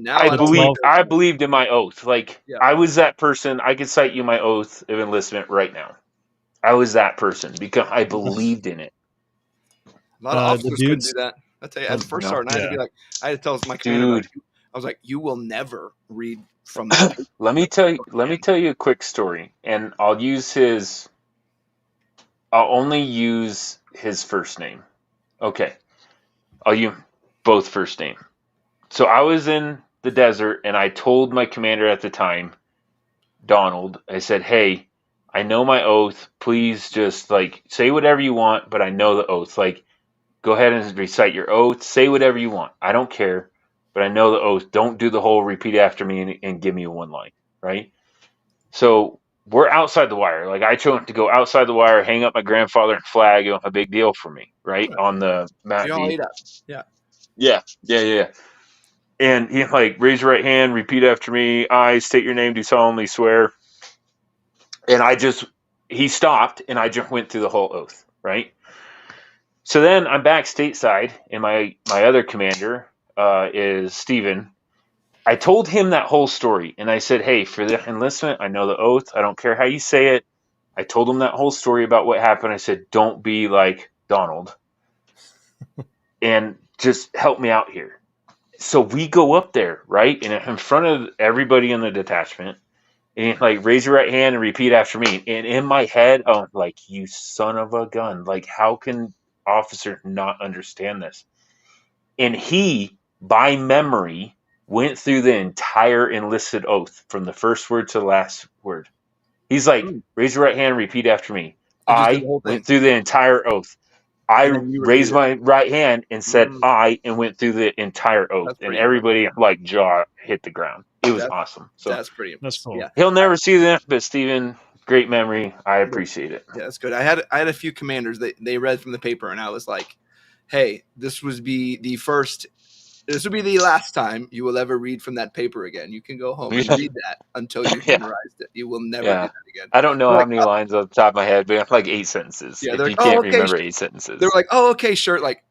now I believed in my oath. Like I was that person. I could cite you my oath of enlistment right now. I was that person because I believed in it. A lot of officers couldn't do that. I tell you, at the first sergeant, I had to be like, I had to tell my commander, like, I was like, you will never read from the Let me tell you a quick story, and I'll only use his first name. Okay. I'll use both first name. So I was in the desert, and I told my commander at the time, Donald, I said, hey, I know my oath. Please just, like, say whatever you want, but I know the oath. Like, go ahead and recite your oath. Say whatever you want. I don't care, but I know the oath. Don't do the whole repeat after me and give me one line, right? So we're outside the wire. Like, I chose to go outside the wire, hang up my grandfather flag. It was a big deal for me, right? On the map. Yeah. And he like, raise your right hand, repeat after me. I state your name, do solemnly swear. And he stopped, and I just went through the whole oath, right? So then I'm back stateside, and my other commander is Steven. I told him that whole story, and I said, hey, for the enlistment, I know the oath. I don't care how you say it. I told him that whole story about what happened. I said, don't be like Donald, and just help me out here. So we go up there, right? And in front of everybody in the detachment, and like, raise your right hand and repeat after me. And in my head, I'm like, you son of a gun. Like, how can officer not understand this? And he, by memory, went through the entire enlisted oath from the first word to the last word. He's like, raise your right hand and repeat after me. I went through the entire oath. I raised my right hand and said I and went through the entire oath. And everybody, like, jaw hit the ground. It was awesome. So that's pretty impressive. That's cool. Yeah. He'll never see that, but Steven, great memory. I appreciate it. Yeah, that's good. I had a few commanders that they read from the paper, and I was like, hey, this would be the last time you will ever read from that paper again. You can go home and read that until you've memorized it. You will never do that again. I don't know how many lines off the top of my head, but like 8 sentences. Yeah, if you can't remember 8 sentences. They're like, oh, okay, sure. Like,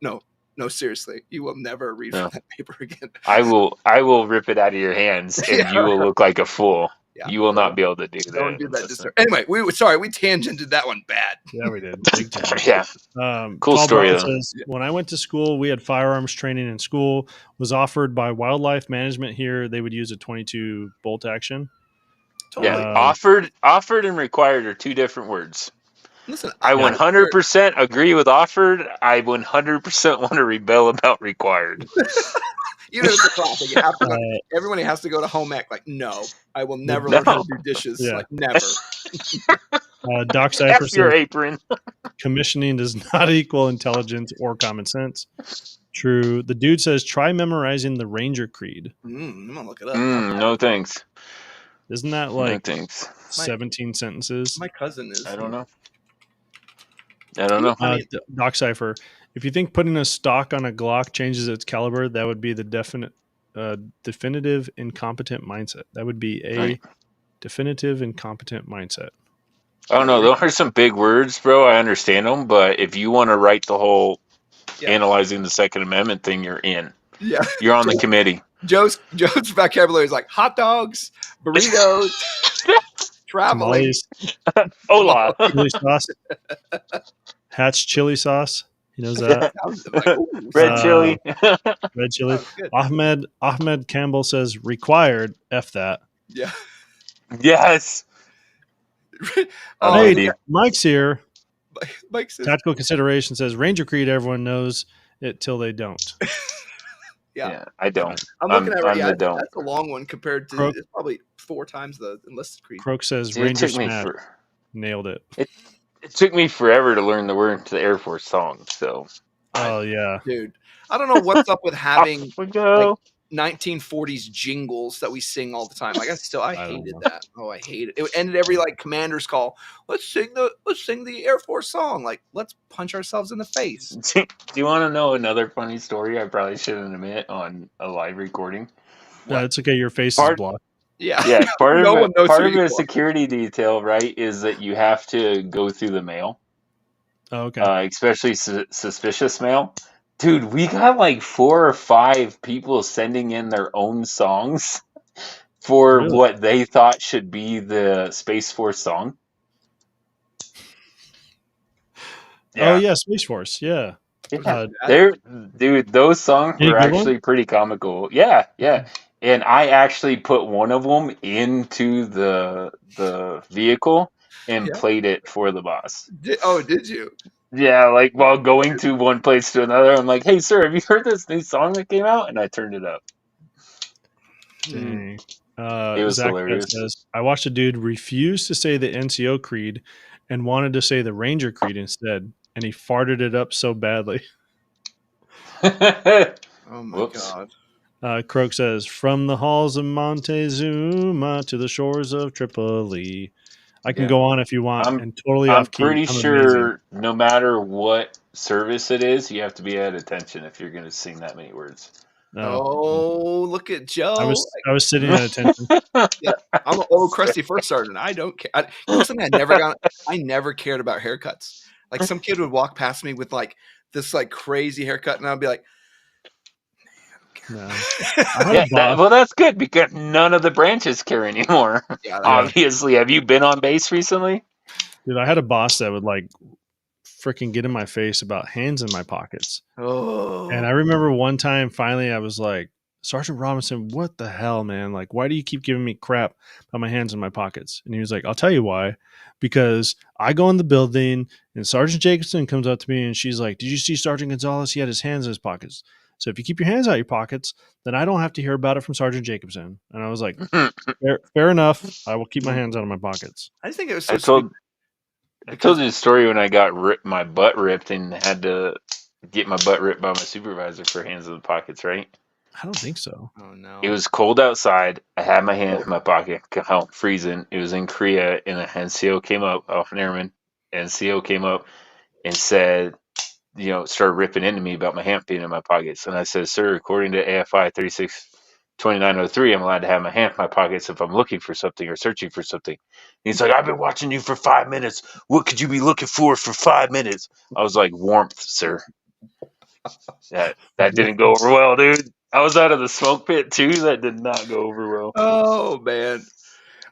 no, seriously, you will never read from that paper again. I will rip it out of your hands, and you will look like a fool. Yeah, you will not be able to do that. Don't do that. Anyway, we tangented that one bad. Yeah, we did. Big time. Yeah. Cool story, though. Says, when I went to school, we had firearms training in school. Was offered by wildlife management here. They would use a 22 bolt action. Totally. Offered and required are two different words. Listen, I 100% agree with offered. I 100% want to rebel about required. You know, it's a classic. You have to go, everybody has to go to home ec. Like, no, I will never No. learn how to do dishes. Yeah. Like, never. Doc Cypher F your says apron. commissioning does not equal intelligence or common sense. True. The dude says try memorizing the Ranger Creed. I'm gonna look it up. No thanks. Isn't that No like thanks. 17 sentences? My cousin is. I don't know. I don't know. I mean- Doc Cypher, if you think putting a stock on a Glock changes its caliber, that would be the definitive incompetent mindset. That would be a Right. definitive incompetent mindset. I don't know. Those are some big words, bro. I understand them, but if you want to write the whole analyzing the Second Amendment thing, you're in. Yeah. You're on the committee. Joe's vocabulary is like hot dogs, burritos, traveling. Hola. Chili sauce. Hatch chili sauce. He knows that. Red chili. Red chili. Ahmed Campbell says required. F that. Yeah. Yes. Hey, Mike's here. Mike says, Tactical consideration says Ranger Creed. Everyone knows it till they don't. Yeah, I don't. I'm looking at it. Yeah, don't. that's a long one compared to it's probably 4 times the enlisted Creed. Croak says See, Ranger Smash. Nailed it. It took me forever to learn the word to the Air Force song. So. Oh yeah, dude. I don't know what's up with having like 1940s jingles that we sing all the time. Like I hated that. Oh, I hate it. It ended every like commander's call. Let's sing the Air Force song. Like, let's punch ourselves in the face. Do you want to know another funny story? I probably shouldn't admit on a live recording. Yeah, it's okay. Your face is blocked. Yeah. Part of a security detail, right, is that you have to go through the mail. Oh, okay. Especially suspicious mail. Dude, we got like 4 or 5 people sending in their own songs for what they thought should be the Space Force song. Yeah. Oh yeah, Space Force. Yeah. Dude, those songs were actually pretty comical. Yeah. And I actually put one of them into the vehicle and played it for the boss. Did you? Yeah, like while going to one place to another, I'm like, "Hey, sir, have you heard this new song that came out?" And I turned it up. Dang. It was hilarious. Says, I watched a dude refuse to say the NCO Creed and wanted to say the Ranger Creed instead, and he farted it up so badly. Oh my god. Croak says, from the halls of Montezuma to the shores of Tripoli. I can go on if you want. I'm pretty sure no matter what service it is, you have to be at attention if you're going to sing that many words. Oh, look at Joe! I was sitting at attention. Yeah, I'm an old crusty first sergeant. I don't care. I never cared about haircuts. Like some kid would walk past me with like this like crazy haircut, and I'd be like, no. Well, that's good because none of the branches care anymore. Yeah, obviously. Have you been on base recently? Dude, I had a boss that would like freaking get in my face about hands in my pockets. Oh. And I remember one time finally I was like, Sergeant Robinson, what the hell, man? Like, why do you keep giving me crap about my hands in my pockets? And he was like, I'll tell you why. Because I go in the building and Sergeant Jacobson comes up to me and she's like, did you see Sergeant Gonzalez? He had his hands in his pockets. So if you keep your hands out of your pockets, then I don't have to hear about it from Sergeant Jacobson. And I was like, fair enough. I will keep my hands out of my pockets. I just think it was I told you the story when I got my butt ripped and had to get my butt ripped by my supervisor for hands in the pockets, right? I don't think so. Oh, no. It was cold outside. I had my hand in my pocket, freezing. It was in Korea, and the NCO came up, NCO came up and said, started ripping into me about my hand being in my pockets. And I said, sir, according to AFI 362903, I'm allowed to have my hand in my pockets if I'm looking for something or searching for something. And he's like, I've been watching you for 5 minutes. What could you be looking for 5 minutes? I was like, warmth, sir. That didn't go over well, dude. I was out of the smoke pit, too. That did not go over well. Oh, man.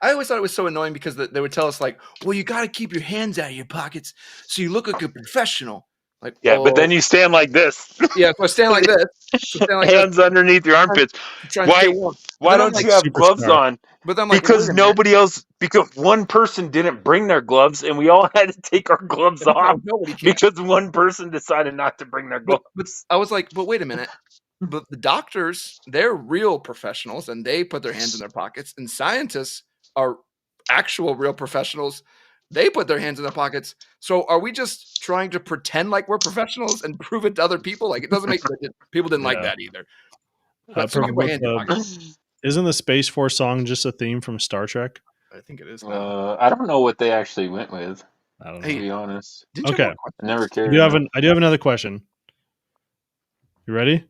I always thought it was so annoying because they would tell us, like, well, you got to keep your hands out of your pockets so you look like a professional. Like, but then you stand like this. Yeah, so stand like this. Hands underneath your armpits. Why don't you have gloves on? But I'm like, because one person didn't bring their gloves, and we all had to take our gloves off because one person decided not to bring their gloves. But I was like, but wait a minute. But the doctors, they're real professionals, and they put their hands in their pockets. And scientists are actual real professionals. They put their hands in their pockets. So are we just trying to pretend like we're professionals and prove it to other people? Like, it doesn't make people didn't like Yeah. that either. But some Perfect. people hand in your pockets. Isn't the Space Force song just a theme from Star Trek? I think it is. I don't know what they actually went with. I don't To know. be honest, Didn't you Okay. have more I never I cared. do have another question. You ready?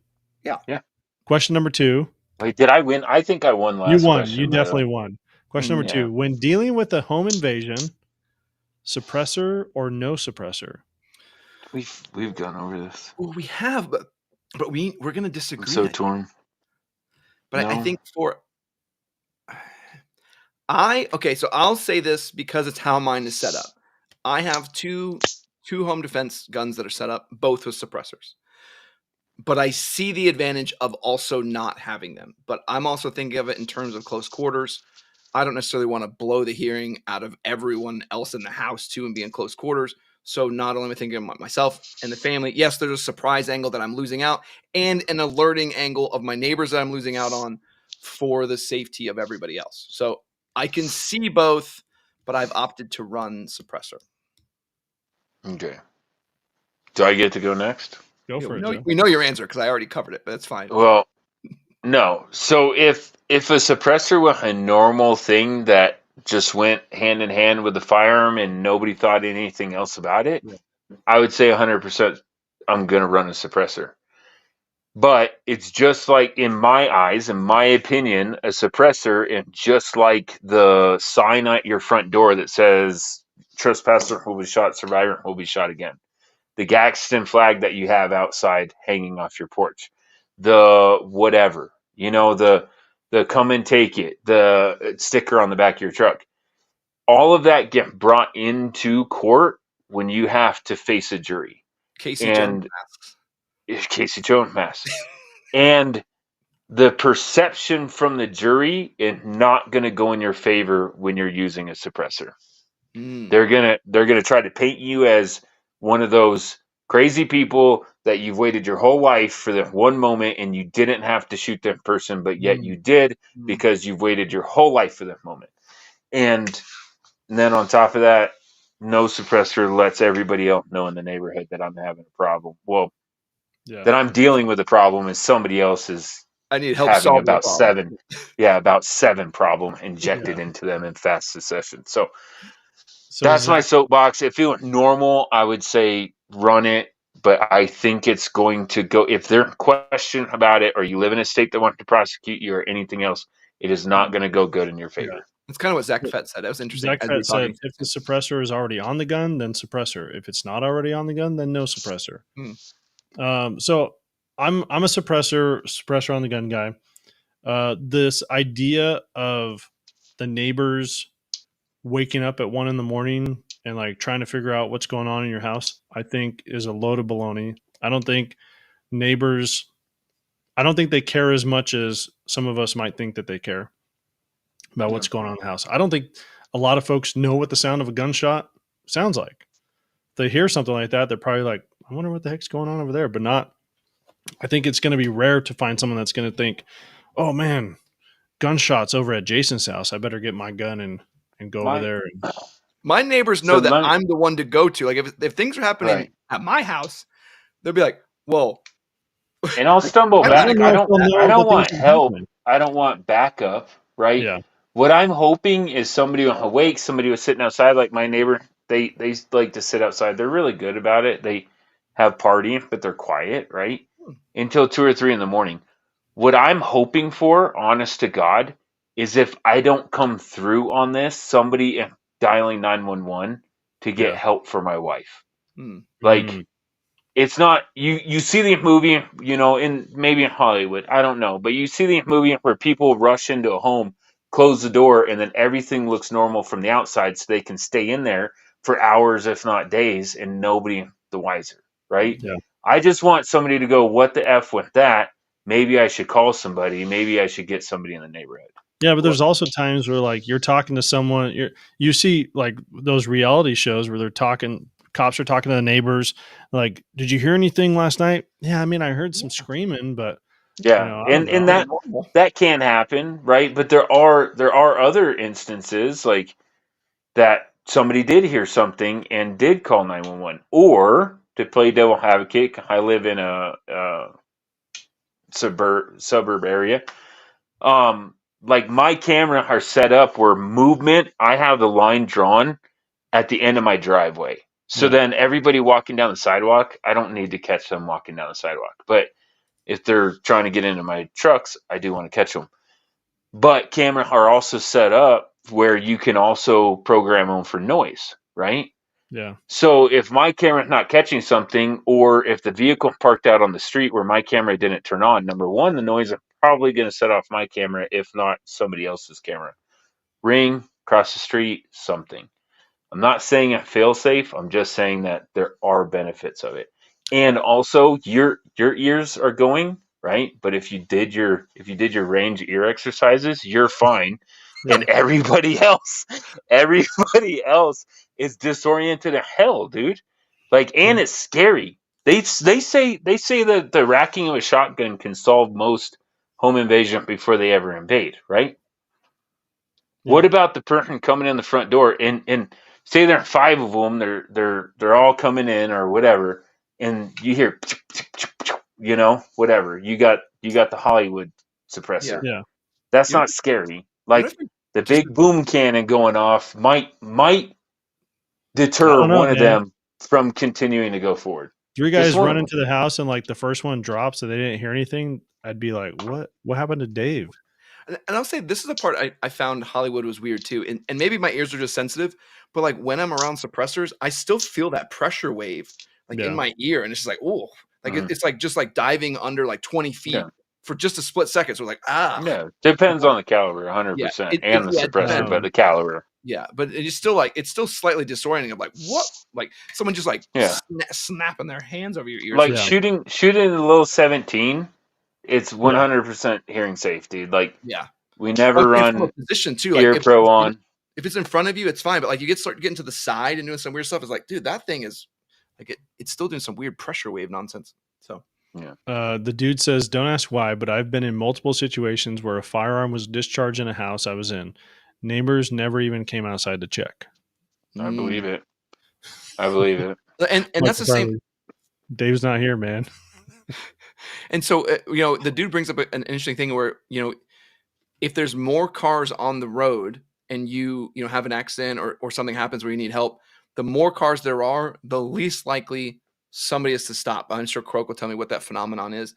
Yeah. Yeah. Question number 2. Wait, did I win? I think I won last. You won. Question, You by the way. definitely won. Question number Yeah. 2. When dealing with a home invasion, suppressor or no suppressor? We've gone over this. Well, we have, but we're going to disagree. I'm so torn. But I No. think so I'll say this because it's how mine is set up. I have two home defense guns that are set up, both with suppressors. But I see the advantage of also not having them. But I'm also thinking of it in terms of close quarters. I don't necessarily want to blow the hearing out of everyone else in the house too and be in close quarters. So not only am I thinking of myself and the family, yes, there's a surprise angle that I'm losing out and an alerting angle of my neighbors that I'm losing out on for the safety of everybody else. So I can see both, but I've opted to run suppressor. Okay. Do I get to go next? Go for it, Joe. We know your answer because I already covered it, but that's fine. Well, no. So if a suppressor was a normal thing that just went hand in hand with the firearm and nobody thought anything else about it, I would say 100% I'm going to run a suppressor. But it's just like, in my eyes, in my opinion, a suppressor, and just like the sign at your front door that says trespasser will be shot, survivor will be shot again. The Gadsden flag that you have outside hanging off your porch. The whatever, the come and take it, the sticker on the back of your truck. All of that get brought into court when you have to face a jury. Casey Jones masks. Casey Jones masks. And the perception from the jury is not going to go in your favor when you're using a suppressor. They're gonna try to paint you as one of those crazy people that you've waited your whole life for that one moment and you didn't have to shoot that person, but yet you did because you've waited your whole life for that moment. And then on top of that, no suppressor lets everybody else know in the neighborhood that I'm having a problem. Well, that I'm dealing with a problem and somebody else is I need help having solving about seven problem injected into them in fast succession. So that's Zach, my soapbox. If it were normal, I would say run it, but I think it's going to go, if they're in question about it or you live in a state that wants to prosecute you or anything else, it is not going to go good in your favor. Yeah. That's kind of what Zach Fett said. That was interesting. Zach Fett said if the suppressor is already on the gun, then suppressor. If it's not already on the gun, then no suppressor. So I'm a suppressor on the gun guy. This idea of the neighbors waking up at 1 a.m. and like trying to figure out what's going on in your house, I think is a load of baloney. I don't think they care as much as some of us might think that they care about what's going on in the house. I don't think a lot of folks know what the sound of a gunshot sounds like. If they hear something like that, they're probably like, I wonder what the heck's going on over there, but not. I think it's going to be rare to find someone that's going to think, oh man, gunshots over at Jason's house. I better get my gun and go over there. My neighbors know that I'm the one to go to. Like if things are happening at my house, they'll be like, whoa. And I'll stumble back. I don't want help. I don't want backup, right? Yeah. What I'm hoping is somebody awake, somebody was sitting outside, like my neighbor. They like to sit outside. They're really good about it. They have partying, but they're quiet, right? Until 2 or 3 in the morning. What I'm hoping for, honest to God, is if I don't come through on this, somebody dialing 911 to get help for my wife. Like, it's not, you see the movie, maybe in Hollywood, I don't know, but you see the movie where people rush into a home, close the door, and then everything looks normal from the outside so they can stay in there for hours, if not days, and nobody the wiser, right? Yeah. I just want somebody to go, what the F with that? Maybe I should call somebody. Maybe I should get somebody in the neighborhood. Yeah, but there's also times where like you're talking to someone, you see like those reality shows where cops are talking to the neighbors. Like, did you hear anything last night? Yeah, I mean, I heard some screaming, but Yeah, I don't and know. that can happen, right? But there are other instances like that somebody did hear something and did call 911. Or to play devil advocate, I live in a suburb area. Like my camera are set up where movement, I have the line drawn at the end of my driveway. So Yeah. then everybody walking down the sidewalk, I don't need to catch them walking down the sidewalk. But if they're trying to get into my trucks, I do want to catch them. But camera are also set up where you can also program them for noise, right? Yeah. So if my camera's not catching something, or if the vehicle parked out on the street where my camera didn't turn on, number one, the noise is probably going to set off my camera, if not somebody else's camera. Ring, cross the street, something. I'm not saying it fail safe. I'm just saying that there are benefits of it. And also your ears are going, right? But if you did your range ear exercises, you're fine. Yeah. And everybody else is disoriented as hell, dude. Like, and it's scary. They say that the racking of a shotgun can solve most home invasion before they ever invade, right? What Yeah. about the person coming in the front door and say there are five of them, they're all coming in or whatever, and you hear, whatever. You got the Hollywood suppressor. Yeah. Yeah. That's You know, not scary. you know Like if you the just big boom cannon going off might I deter don't know, one of man. them from continuing to go forward. Three Just guys one run of into them. the house and like the first one drops and they didn't hear anything. I'd be like, what happened to Dave? and I'll say this is the part I found Hollywood was weird too. And maybe my ears are just sensitive, but like when I'm around suppressors, I still feel that pressure wave like in Yeah. my ear. And it's just like, oh, like Mhm. it's like just like diving under like 20 feet Yeah. for just a split second. So like, Yeah. Depends on the caliber, 100%, and the it suppressor, depends. but the caliber. Yeah, but it's still like it's still slightly disorienting. I'm like, what? Like someone just like Yeah. snapping their hands over your ears. Like Yeah. shooting a little 17, it's Yeah. 100% hearing safe, dude. Like Yeah, we I never was saying from a run position too. Like Ear Pro on. if it's in front of you, it's fine. But like you start getting to the side and doing some weird stuff, it's like, dude, that thing is like it's still doing some weird pressure wave nonsense. So The dude says, don't ask why, but I've been in multiple situations where a firearm was discharged in a house I was in. Neighbors never even came outside to check. I believe it. I believe it. And that's the same. Dave's not here, man. And so the dude brings up an interesting thing where if there's more cars on the road and you have an accident or something happens where you need help, the more cars there are, the least likely somebody is to stop. I'm sure Croak will tell me what that phenomenon is.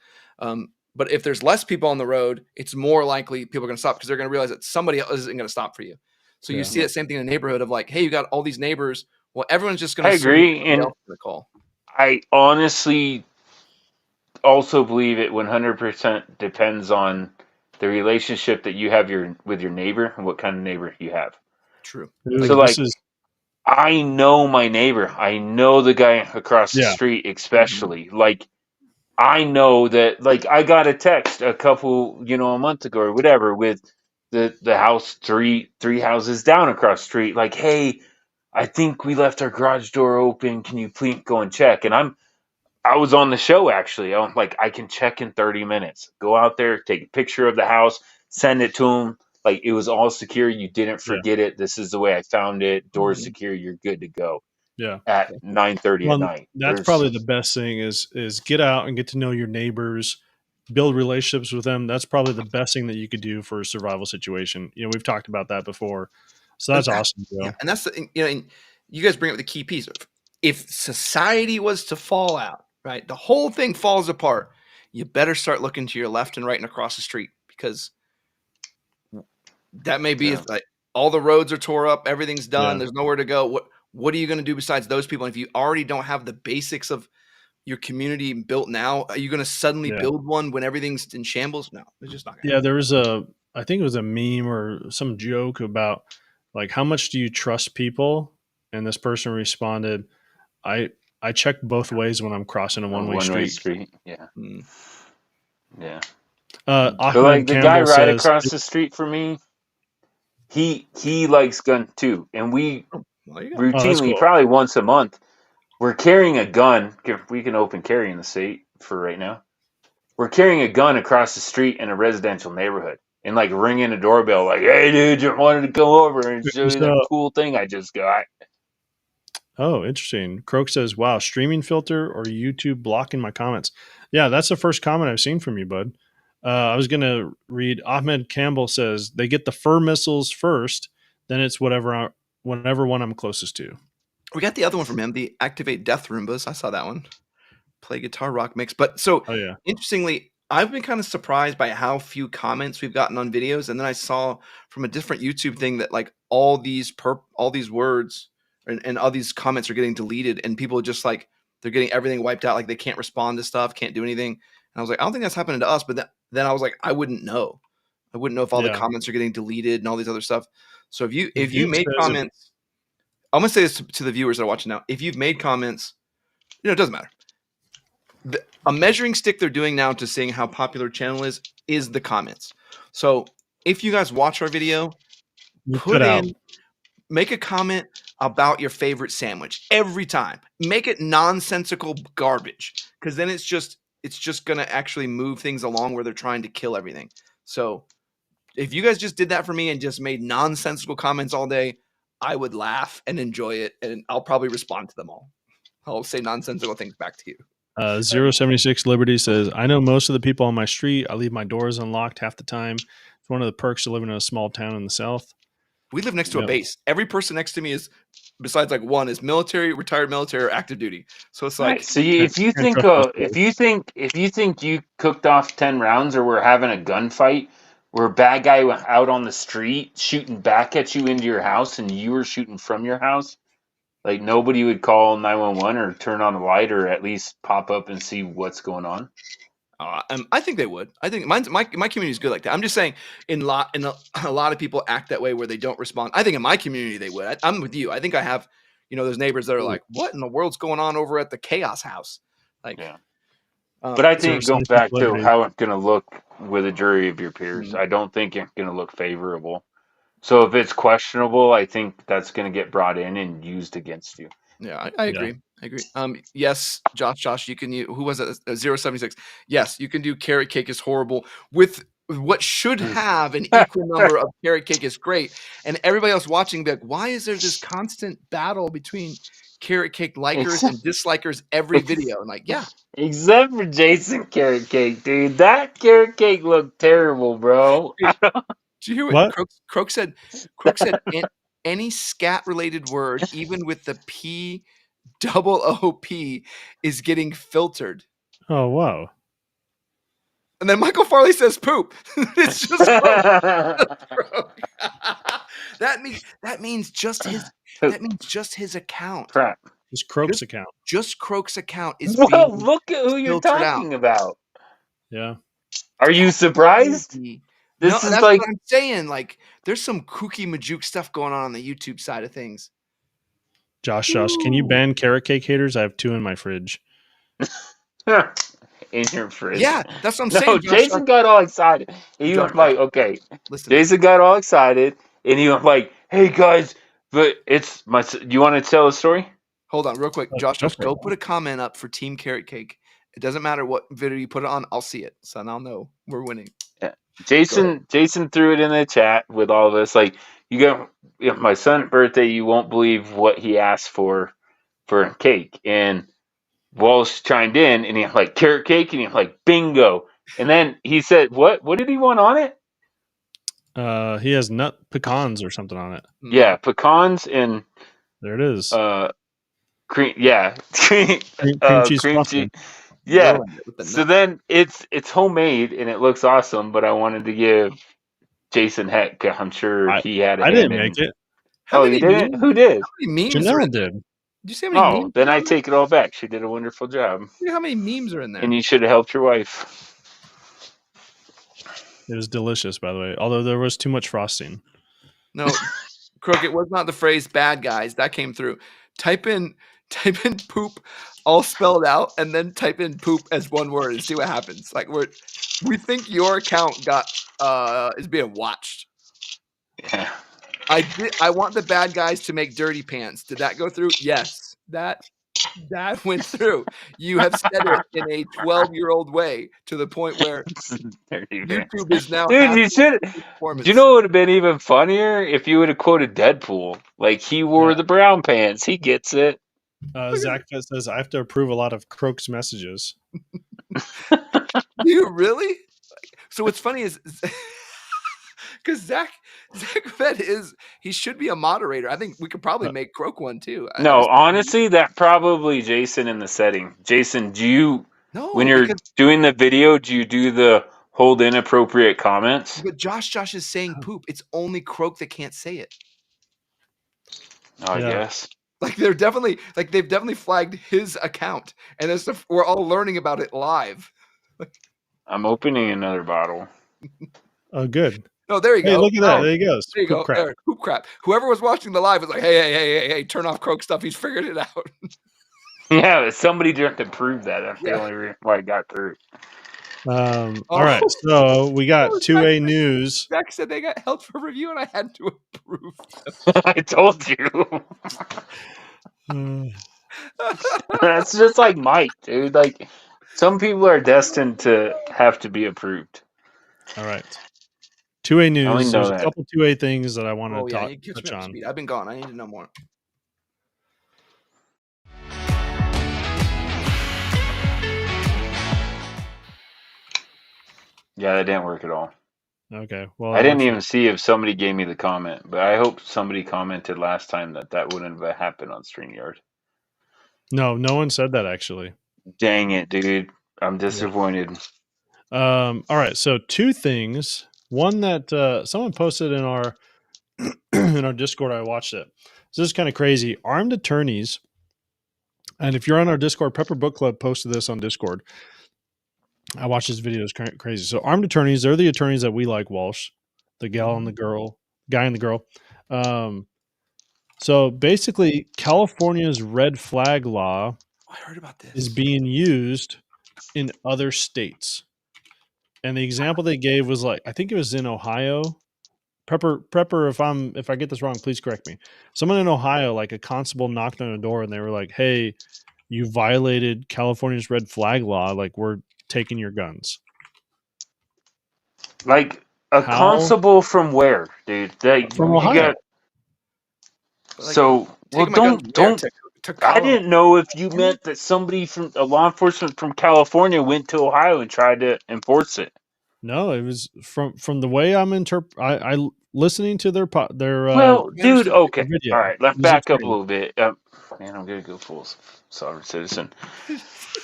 But if there's less people on the road, it's more likely people are going to stop because they're going to realize that somebody else isn't going to stop for you. So you see that same thing in the neighborhood of like, hey, you got all these neighbors. Well, everyone's just going to. I agree, and call. I honestly also believe it 100% depends on the relationship that you have with your neighbor and what kind of neighbor you have. True. Dude, So like, I know my neighbor. I know the guy across the street, especially. Like, I know that. Like, I got a text a month ago or whatever with the house three houses down across the street. Like, hey, I think we left our garage door open. Can you please go and check? And I was on the show actually. I'm like, I can check in 30 minutes. Go out there, take a picture of the house, send it to him. Like it was all secure. You didn't forget it. This is the way I found it. Doors secure. You're good to go. Yeah. At 9:30 at night. That's probably the best thing is get out and get to know your neighbors, build relationships with them. That's probably the best thing that you could do for a survival situation. We've talked about that before. So that's awesome, Joe. Yeah, and that's and you guys bring up the key piece. If society was to fall out, right, the whole thing falls apart. You better start looking to your left and right and across the street because that may be like all the roads are tore up, everything's done, there's nowhere to go. What are you going to do besides those people? And if you already don't have the basics of your community built now, are you going to suddenly build one when everything's in shambles? No, it's just not going to happen. There was I think it was a meme or some joke about like, how much do you trust people? And this person responded, I check both ways when I'm crossing a one-way street. Yeah. Yeah. Ahmed like the Campbell guy right says, across the street from me, he likes guns too. And we routinely, cool. probably once a month, we're carrying a gun. We can open carry in the state for right now. we're carrying a gun across the street in a residential neighborhood and like ringing a doorbell, like, "Hey, dude, just wanted to come over and show you that So, cool thing I just got." oh, interesting. Croak says, "Wow, streaming filter or YouTube blocking my comments." Yeah, that's the first comment I've seen from you, bud. I was gonna read. Ahmed Campbell says they get the fur missiles first, then it's whatever one I'm closest to. We got the other one from him, the Activate Death Roombas. I saw that one. Play guitar rock mix. But so Oh yeah, interestingly, I've been kind of surprised by how few comments we've gotten on videos. And then I saw from a different YouTube thing that like all these words and all these comments are getting deleted, and people are just like they're getting everything wiped out, like they can't respond to stuff, can't do anything. And I was like, I don't think that's happening to us. But then I was like, I wouldn't know. I wouldn't know if all the yeah. comments are getting deleted and all these other stuff. So if you Dude made says comments, I'm gonna say this to the viewers that are watching now. If you've made comments, it doesn't matter. A measuring stick they're doing now to seeing how popular a channel is the comments. So if you guys watch our video, make a comment about your favorite sandwich every time. Make it nonsensical garbage, because then it's just gonna actually move things along where they're trying to kill everything. So if you guys just did that for me and just made nonsensical comments all day, I would laugh and enjoy it, and I'll probably respond to them all. I'll say nonsensical things back to you. 076 Liberty says, I know most of the people on my street. I leave my doors unlocked half the time. It's one of the perks of living in a small town in the South. We live next to a base. Every person next to me is, besides like one, is military, retired military, or active duty. So it's like, Right. So if you think you cooked off 10 rounds, or we're having a gunfight where a bad guy went out on the street shooting back at you into your house and you were shooting from your house, like nobody would call 911 or turn on a light or at least pop up and see what's going on. I think they would. I think my community is good like that. I'm just saying, a lot of people act that way where they don't respond. I think in my community they would. I'm with you. I think I have, those neighbors that are like, "What in the world's going on over at the Chaos House?" Like, yeah. But I think it goes back to how it's going to look with a jury of your peers. Mm-hmm. I don't think it's going to look favorable. So if it's questionable, I think that's going to get brought in and used against you. Yeah, I agree. Yeah. I agree. Yes, Josh, you can use, who was it? 076. Yes, you can do carrot cake is horrible with what should have an equal number of carrot cake is great. And everybody else watching be like, why is there this constant battle between carrot cake likers and dislikers every video? And like, yeah. Except for Jason carrot cake, dude. That carrot cake looked terrible, bro. Did you hear what Croak said? Croak said any scat related word, even with the P OOP, is getting filtered. Oh wow. And then Michael Farley says poop. It's just that means just his account. Crap. Just Croak's account. Just Croak's account is well, look at who you're talking about. Yeah. Are you surprised? That's like what I'm saying. Like, there's some kooky majuk stuff going on the YouTube side of things. Josh, can you ban carrot cake haters? I have 2 in my fridge. In your fridge? Yeah, that's what I'm saying. No, Jason got all excited. He was like, okay. Listen. Jason got all excited, and he was like, hey, guys, but it's my... You want to tell a story? Hold on, real quick. Josh, go put a comment up for Team Carrot Cake. It doesn't matter what video you put it on. I'll see it, so I'll know we're winning. Yeah. Jason threw it in the chat with all of us. Like, my son's birthday, you won't believe what he asked for cake. And Walsh chimed in, and he was like, carrot cake, and he was like, bingo. And then he said, what did he want on it? He has nut pecans or something on it. Yeah, pecans and there it is. Cream, yeah, cream cheese. Yeah. So then it's homemade and it looks awesome, but I wanted to give Jason heck. I'm sure he had it. I didn't make it. Oh, you didn't? Who did? How many memes Janelle did. Did you see how many memes? Then I take it all back. She did a wonderful job. See how many memes are in there. And you should have helped your wife. It was delicious, by the way, although there was too much frosting. No, Crook, it was not the phrase bad guys. That came through. Type in poop all spelled out and then type in poop as one word and see what happens. Like we think your account is being watched. Yeah. I want the bad guys to make dirty pants. Did that go through? Yes. That That went through. You have said it in a 12-year-old way to the point where YouTube is now. Dude, you should. Do you know what would have been even funnier if you would have quoted Deadpool? Like, he wore the brown pants. He gets it. Zach says, I have to approve a lot of Croak's messages. Do you really? So what's funny is because Zach Fed he should be a moderator. I think we could probably make Croak one too. No, honestly, that probably Jason in the setting. Jason, do you when you're doing the video, do you do the hold inappropriate comments? But Josh is saying poop. It's only Croak that can't say it. I guess. Like they've definitely flagged his account, and we're all learning about it live. I'm opening another bottle. Oh, good. Oh, there you go. Hey, look at that. There he goes. There you go. Crap. Poop crap. Whoever was watching the live was like, hey, turn off Croak stuff. He's figured it out. Yeah, somebody didn't have to prove that. That's the only reason why I got through. All right, so we got 2A news. Zach said they got held for review, and I had to approve. I told you. That's just like Mike, dude. Like, some people are destined to have to be approved. All right. 2A news. There's a couple 2A things that I want to touch on. I've been gone. I need to know more. Yeah, that didn't work at all. Okay. Well, I didn't even see if somebody gave me the comment, but I hope somebody commented last time that wouldn't have happened on StreamYard. No one said that actually. Dang it, dude. I'm disappointed. All right. So 2 things. One that someone posted in our in our Discord. I watched it. So this is kind of crazy. Armed attorneys, and if you're on our Discord, Prepper Book Club posted this on Discord. I watched this video. It's crazy. So armed attorneys, they're the attorneys that we like, Walsh, the gal and the girl, guy and the girl. So basically, California's red flag law I heard about this. is being used in other states. And the example they gave was like, I think it was in Ohio. Prepper, if I get this wrong, please correct me. Someone in Ohio, like a constable knocked on a door and they were like, hey, you violated California's red flag law. Like, we're taking your guns. Like a constable from where, dude? From Ohio. So, well, don't. I didn't know if you meant that somebody from law enforcement from California went to Ohio and tried to enforce it. No, it was from the way I'm I listening to their well, dude. Okay, video. All right. Let's back up a little bit. Man, I'm gonna go full sovereign citizen.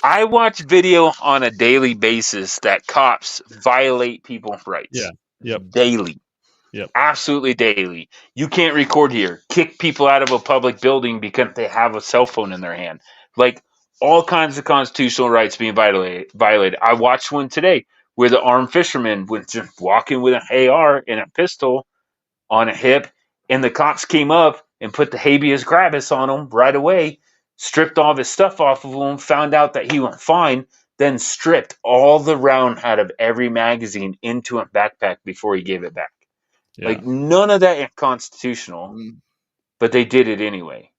I watch video on a daily basis that cops violate people's rights. Yeah. Yep. Daily. Yep. Absolutely daily. You can't record here. Kick people out of a public building because they have a cell phone in their hand. Like, all kinds of constitutional rights being violated. I watched one today where the armed fisherman was just walking with an AR and a pistol on a hip, and the cops came up and put the habeas corpus on him right away, stripped all his stuff off of him, found out that he went fine, then stripped all the round out of every magazine into a backpack before he gave it back. Yeah. Like, none of that is constitutional, but they did it anyway.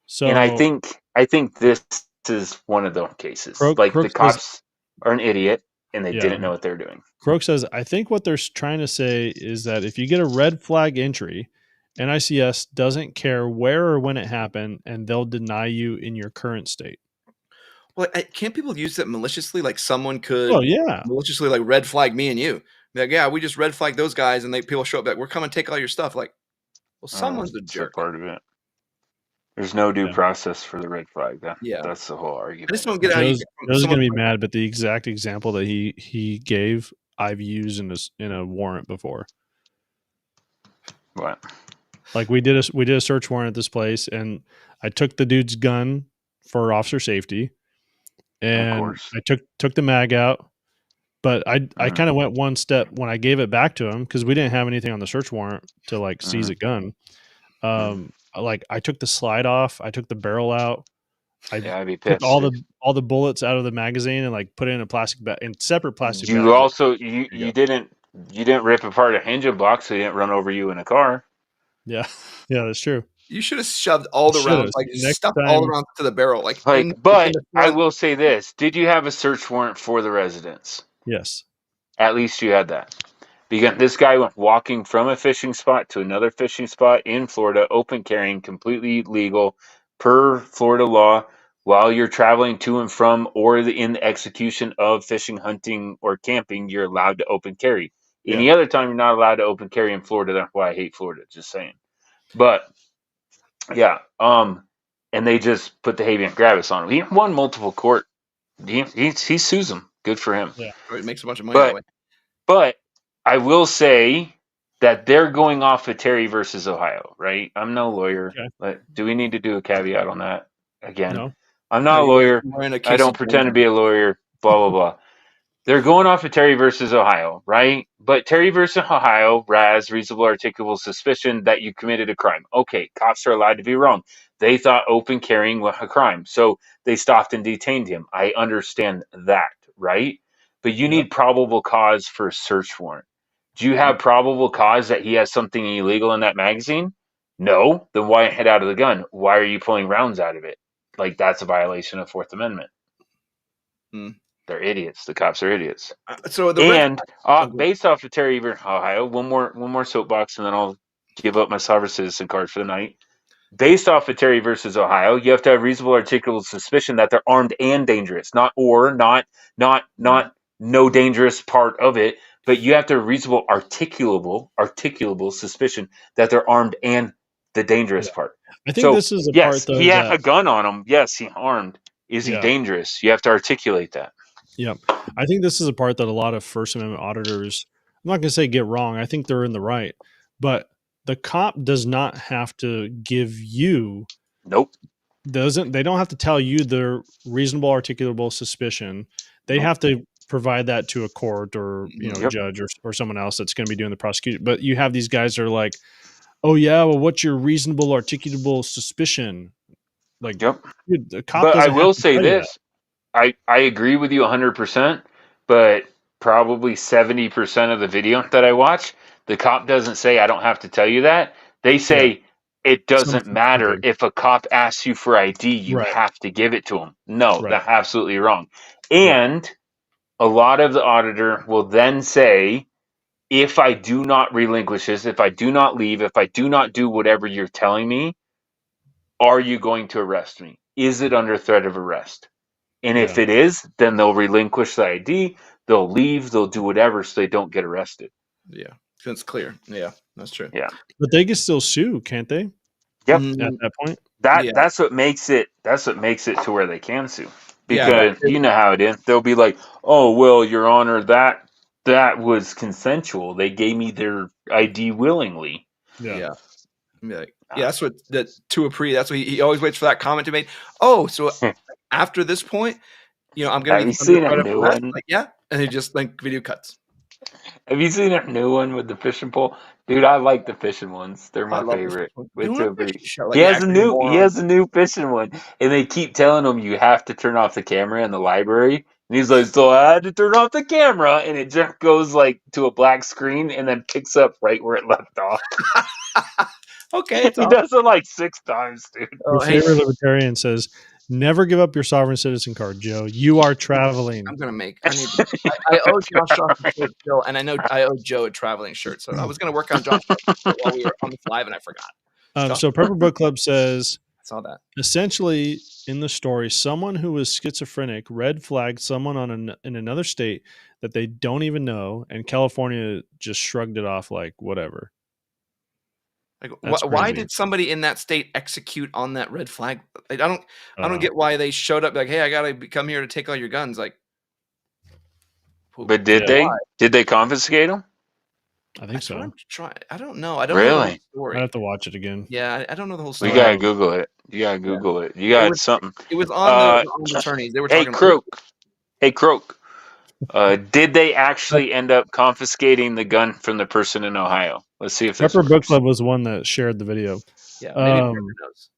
So, and I think this is one of those cases. The cops are an idiot, and they didn't know what they're doing. Croak says, I think what they're trying to say is that if you get a red flag entry, NICS doesn't care where or when it happened, and they'll deny you in your current state. Well, can't people use that maliciously? Like, someone could maliciously, like, red flag me and you. Like, yeah, we just red flag those guys, and people show up like, we're coming to take all your stuff. Like, well, someone's a jerk. Part of it. There's no due process for the red flag. That's the whole argument. I just don't get how Joe's going to be mad, but the exact example that he gave, I've used in a warrant before. What? Like, we did a search warrant at this place, and I took the dude's gun for officer safety, and I took the mag out. But I kind of went one step when I gave it back to him, because we didn't have anything on the search warrant to like seize a gun. Like, I took the slide off, I took the barrel out, I'd be pissed. Took all the bullets out of the magazine and like put it in a plastic bag, in separate plastic bags. You also you didn't rip apart a engine block, so he didn't run over you in a car. Yeah, that's true. You should have shoved all the Should've. rounds, like Next stuffed all the time, rounds to the barrel, like in But the I front. will say this: did you have a search warrant for the residence? yes. At least you had that. Because this guy went walking from a fishing spot to another fishing spot in Florida, open carrying, completely legal per Florida law, while you're traveling to and from or in the execution of fishing, hunting, or camping, you're allowed to open carry. Yeah. Any other time, you're not allowed to open carry in Florida. That's why I hate Florida. Just saying. But yeah, and they just put the habeas corpus on him. He won multiple court. He sues them. Good for him. Yeah. Or it makes a bunch of money that way. But I will say that they're going off of Terry versus Ohio, right? I'm no lawyer, Okay. but do we need to do a caveat on that again? No. I'm not a No, lawyer. we're in a I case don't of pretend to Georgia. be a lawyer. Blah blah blah. They're going off of Terry versus Ohio, right? But Terry versus Ohio, RAS, reasonable articulable suspicion that you committed a crime. Okay, cops are allowed to be wrong. They thought open carrying was a crime, so they stopped and detained him. I understand that, right? But you Yep. need probable cause for a search warrant. Do you have probable cause that he has something illegal in that magazine? No. Then why head out of the gun? Why are you pulling rounds out of it? Like that's a violation of Fourth Amendment. Hmm. They're idiots. The cops are idiots. So the And red, based off of Terry versus Ohio, one more soapbox, and then I'll give up my sovereign citizen card for the night. Based off of Terry versus Ohio, you have to have reasonable articulable suspicion that they're armed and dangerous, not no dangerous part of it, but you have to have reasonable articulable suspicion that they're armed and the dangerous Yeah. part. I think So this is the yes, part though he had a that gun on him. Yes, he armed. Is he Yeah. dangerous? You have to articulate that. Yeah. I think this is a part that a lot of First Amendment auditors, I'm not going to say get wrong. I think they're in the right. But the cop does not have to give you Nope. they don't have to tell you their reasonable articulable suspicion. They have to provide that to a court or Yep. judge or someone else that's going to be doing the prosecution. But you have these guys that are like, oh yeah, well, what's your reasonable articulable suspicion? Like, Yep. dude, the cop But I doesn't have will to say tell you that. this. I agree with you 100%, but probably 70% of the video that I watch, the cop doesn't say, I don't have to tell you that. They say, it doesn't Something matter stupid. if a cop asks you for ID, you Right. have to give it to him. No, Right. that's absolutely wrong. And a lot of the auditor will then say, if I do not relinquish this, if I do not leave, if I do not do whatever you're telling me, are you going to arrest me? Is it under threat of arrest? And if it is, then they'll relinquish the ID, they'll leave, they'll do whatever so they don't get arrested. Yeah, so it's clear. Yeah, that's true. Yeah. But they can still sue, can't they? Yep. At that point. That's what makes it to where they can sue. Yeah, Because you know how it is. They'll be like, oh well, Your Honor, that was consensual. They gave me their ID willingly. Yeah. Yeah, that's what that to a pre. That's what he always waits for that comment to be made. Oh, so after this point, I'm gonna Have be you seen a new arrest. one? Like, yeah, and he just like video cuts. Have you seen a new one with the fishing pole? Dude, I like the fishing ones. They're I my love favorite. this one. He has a new fishing one, and they keep telling him you have to turn off the camera in the library. And he's like, so I had to turn off the camera, and it just goes like to a black screen and then picks up right where it left off. Okay, he does it like 6 times, dude. Your favorite libertarian says, "Never give up your sovereign citizen card, Joe. You are traveling." I'm gonna make. I owe Josh a shirt still, and I know I owe Joe a traveling shirt. So I was gonna work on Josh while we were on this live, and I forgot. So Prepper Book Club says, I saw that. Essentially, in the story, someone who was schizophrenic red flagged someone in another state that they don't even know, and California just shrugged it off like whatever. Like, why did somebody in that state execute on that red flag? I don't get why they showed up like, hey, I gotta come here to take all your guns. Like, but did they confiscate them? I think so. I don't know. I don't really. know the story. I have to watch it again. Yeah, I don't know the whole story. You gotta Google it. You got something. It was on the attorneys. They were talking. Hey, Croak. Did they actually end up confiscating the gun from the person in Ohio? Let's see if Prepper Book Club was the one that shared the video. Yeah, maybe knows.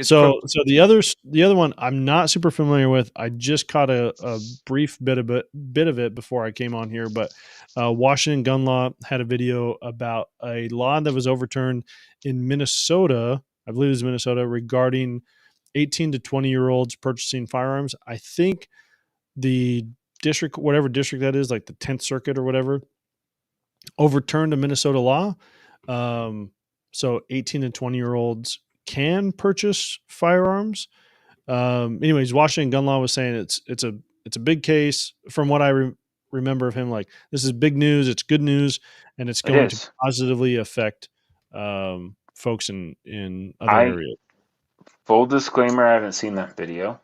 So the other one I'm not super familiar with. I just caught a brief bit of it before I came on here, but Washington Gun Law had a video about a law that was overturned in Minnesota I believe it was Minnesota, regarding 18 to 20-year-olds purchasing firearms. I think the district, whatever district that is, like the 10th Circuit or whatever, overturned a Minnesota law. So 18 and 20-year-olds can purchase firearms. Anyways, Washington gun law was saying it's a big case. From what I remember of him, like, this is big news. It's good news, and it's going to positively affect folks in other areas. Full disclaimer: I haven't seen that video.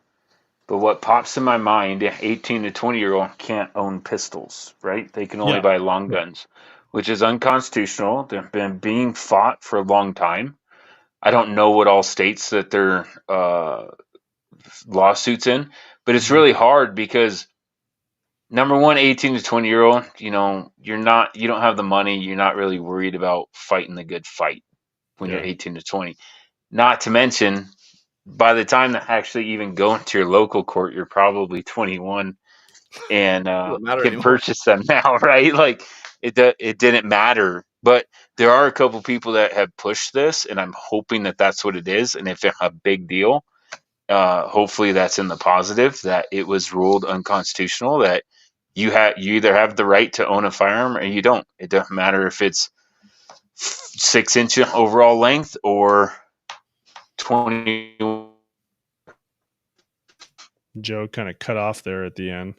But what pops in my mind, 18 to 20-year-old can't own pistols, right? They can only buy long guns, which is unconstitutional. They've been being fought for a long time. I don't know what all states that they're lawsuits in, but it's really hard because, number one, 18 to 20-year-old, you don't have the money. You're not really worried about fighting the good fight when you're 18 to 20. Not to mention, by the time that actually even go into your local court, you're probably 21 and can purchase them now, right? Like, it didn't matter. But there are a couple people that have pushed this, and I'm hoping that that's what it is. And if it's a big deal, hopefully that's in the positive, that it was ruled unconstitutional, that you either have the right to own a firearm or you don't. It doesn't matter if it's 6-inch overall length or 20. Joe kind of cut off there at the end.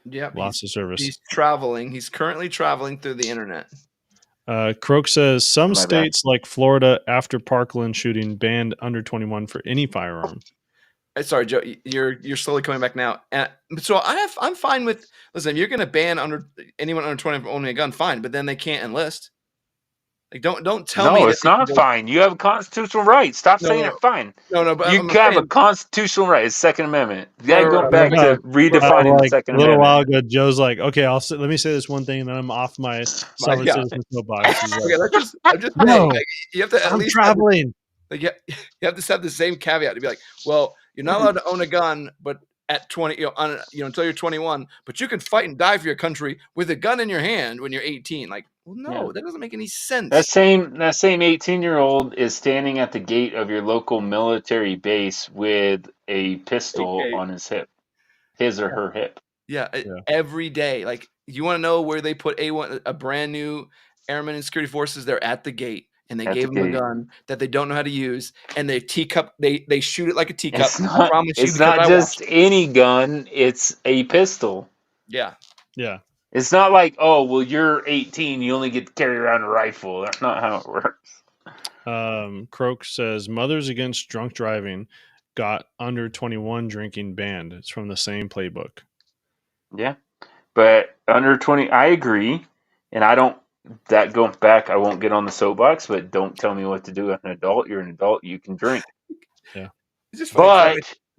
Yeah, lost the service. He's traveling. He's currently traveling through the internet. Croak says some states like Florida, after Parkland shooting, banned under 21 for any firearm. Sorry, Joe, you're slowly coming back now. So I'm fine with, listen, if you're going to ban anyone under 20 from owning a gun, fine, but then they can't enlist. Like, don't tell me. No, it's not fine. You have a constitutional right. Stop saying it's fine. No, but you have a constitutional right. It's Second Amendment. You got to go back to redefining the Second Amendment. A little while ago, Joe's like, okay, let me say this one thing, and then I'm off my sovereign citizen soapbox. Okay, I'm just saying, like, you have to at least traveling. You have to have the same caveat to be like, well, you're not allowed to own a gun, but at 20, until you're 21, but you can fight and die for your country with a gun in your hand when you're 18. Like, well, no, that doesn't make any sense. That same 18-year-old is standing at the gate of your local military base with a pistol on his hip, his or her hip. Yeah, every day. Like, you want to know where they put a brand new airman and security forces? They're at the gate. And they gave them a gun that they don't know how to use, and they shoot it like a teacup. It's not just any gun; it's a pistol. Yeah. It's not like, oh, well, you're 18, you only get to carry around a rifle. That's not how it works. Croak says Mothers Against Drunk Driving got under 21 drinking banned. It's from the same playbook. Yeah, but under 20, I agree, and I don't. That going back, I won't get on the soapbox, but don't tell me what to do as an adult. You're an adult, you can drink. Yeah. But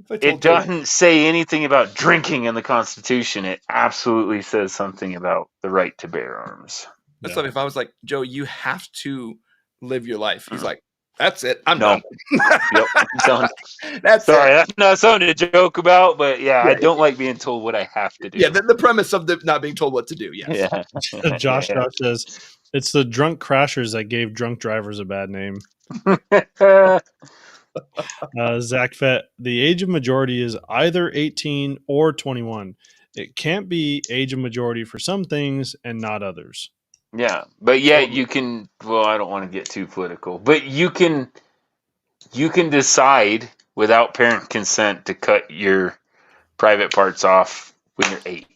it doesn't say anything about drinking in the Constitution. It absolutely says something about the right to bear arms. That's like if I was like, Joe, you have to live your life. He's like, that's it. I'm done. Yep, I'm done. That's not something to joke about, but I don't like being told what I have to do. Yeah, the premise of not being told what to do. Yes. Yeah. Josh says it's the drunk crashers that gave drunk drivers a bad name. Zach Fett, the age of majority is either 18 or 21. It can't be age of majority for some things and not others. Yeah, but you can. Well, I don't want to get too political, but you can decide without parent consent to cut your private parts off when you're 8,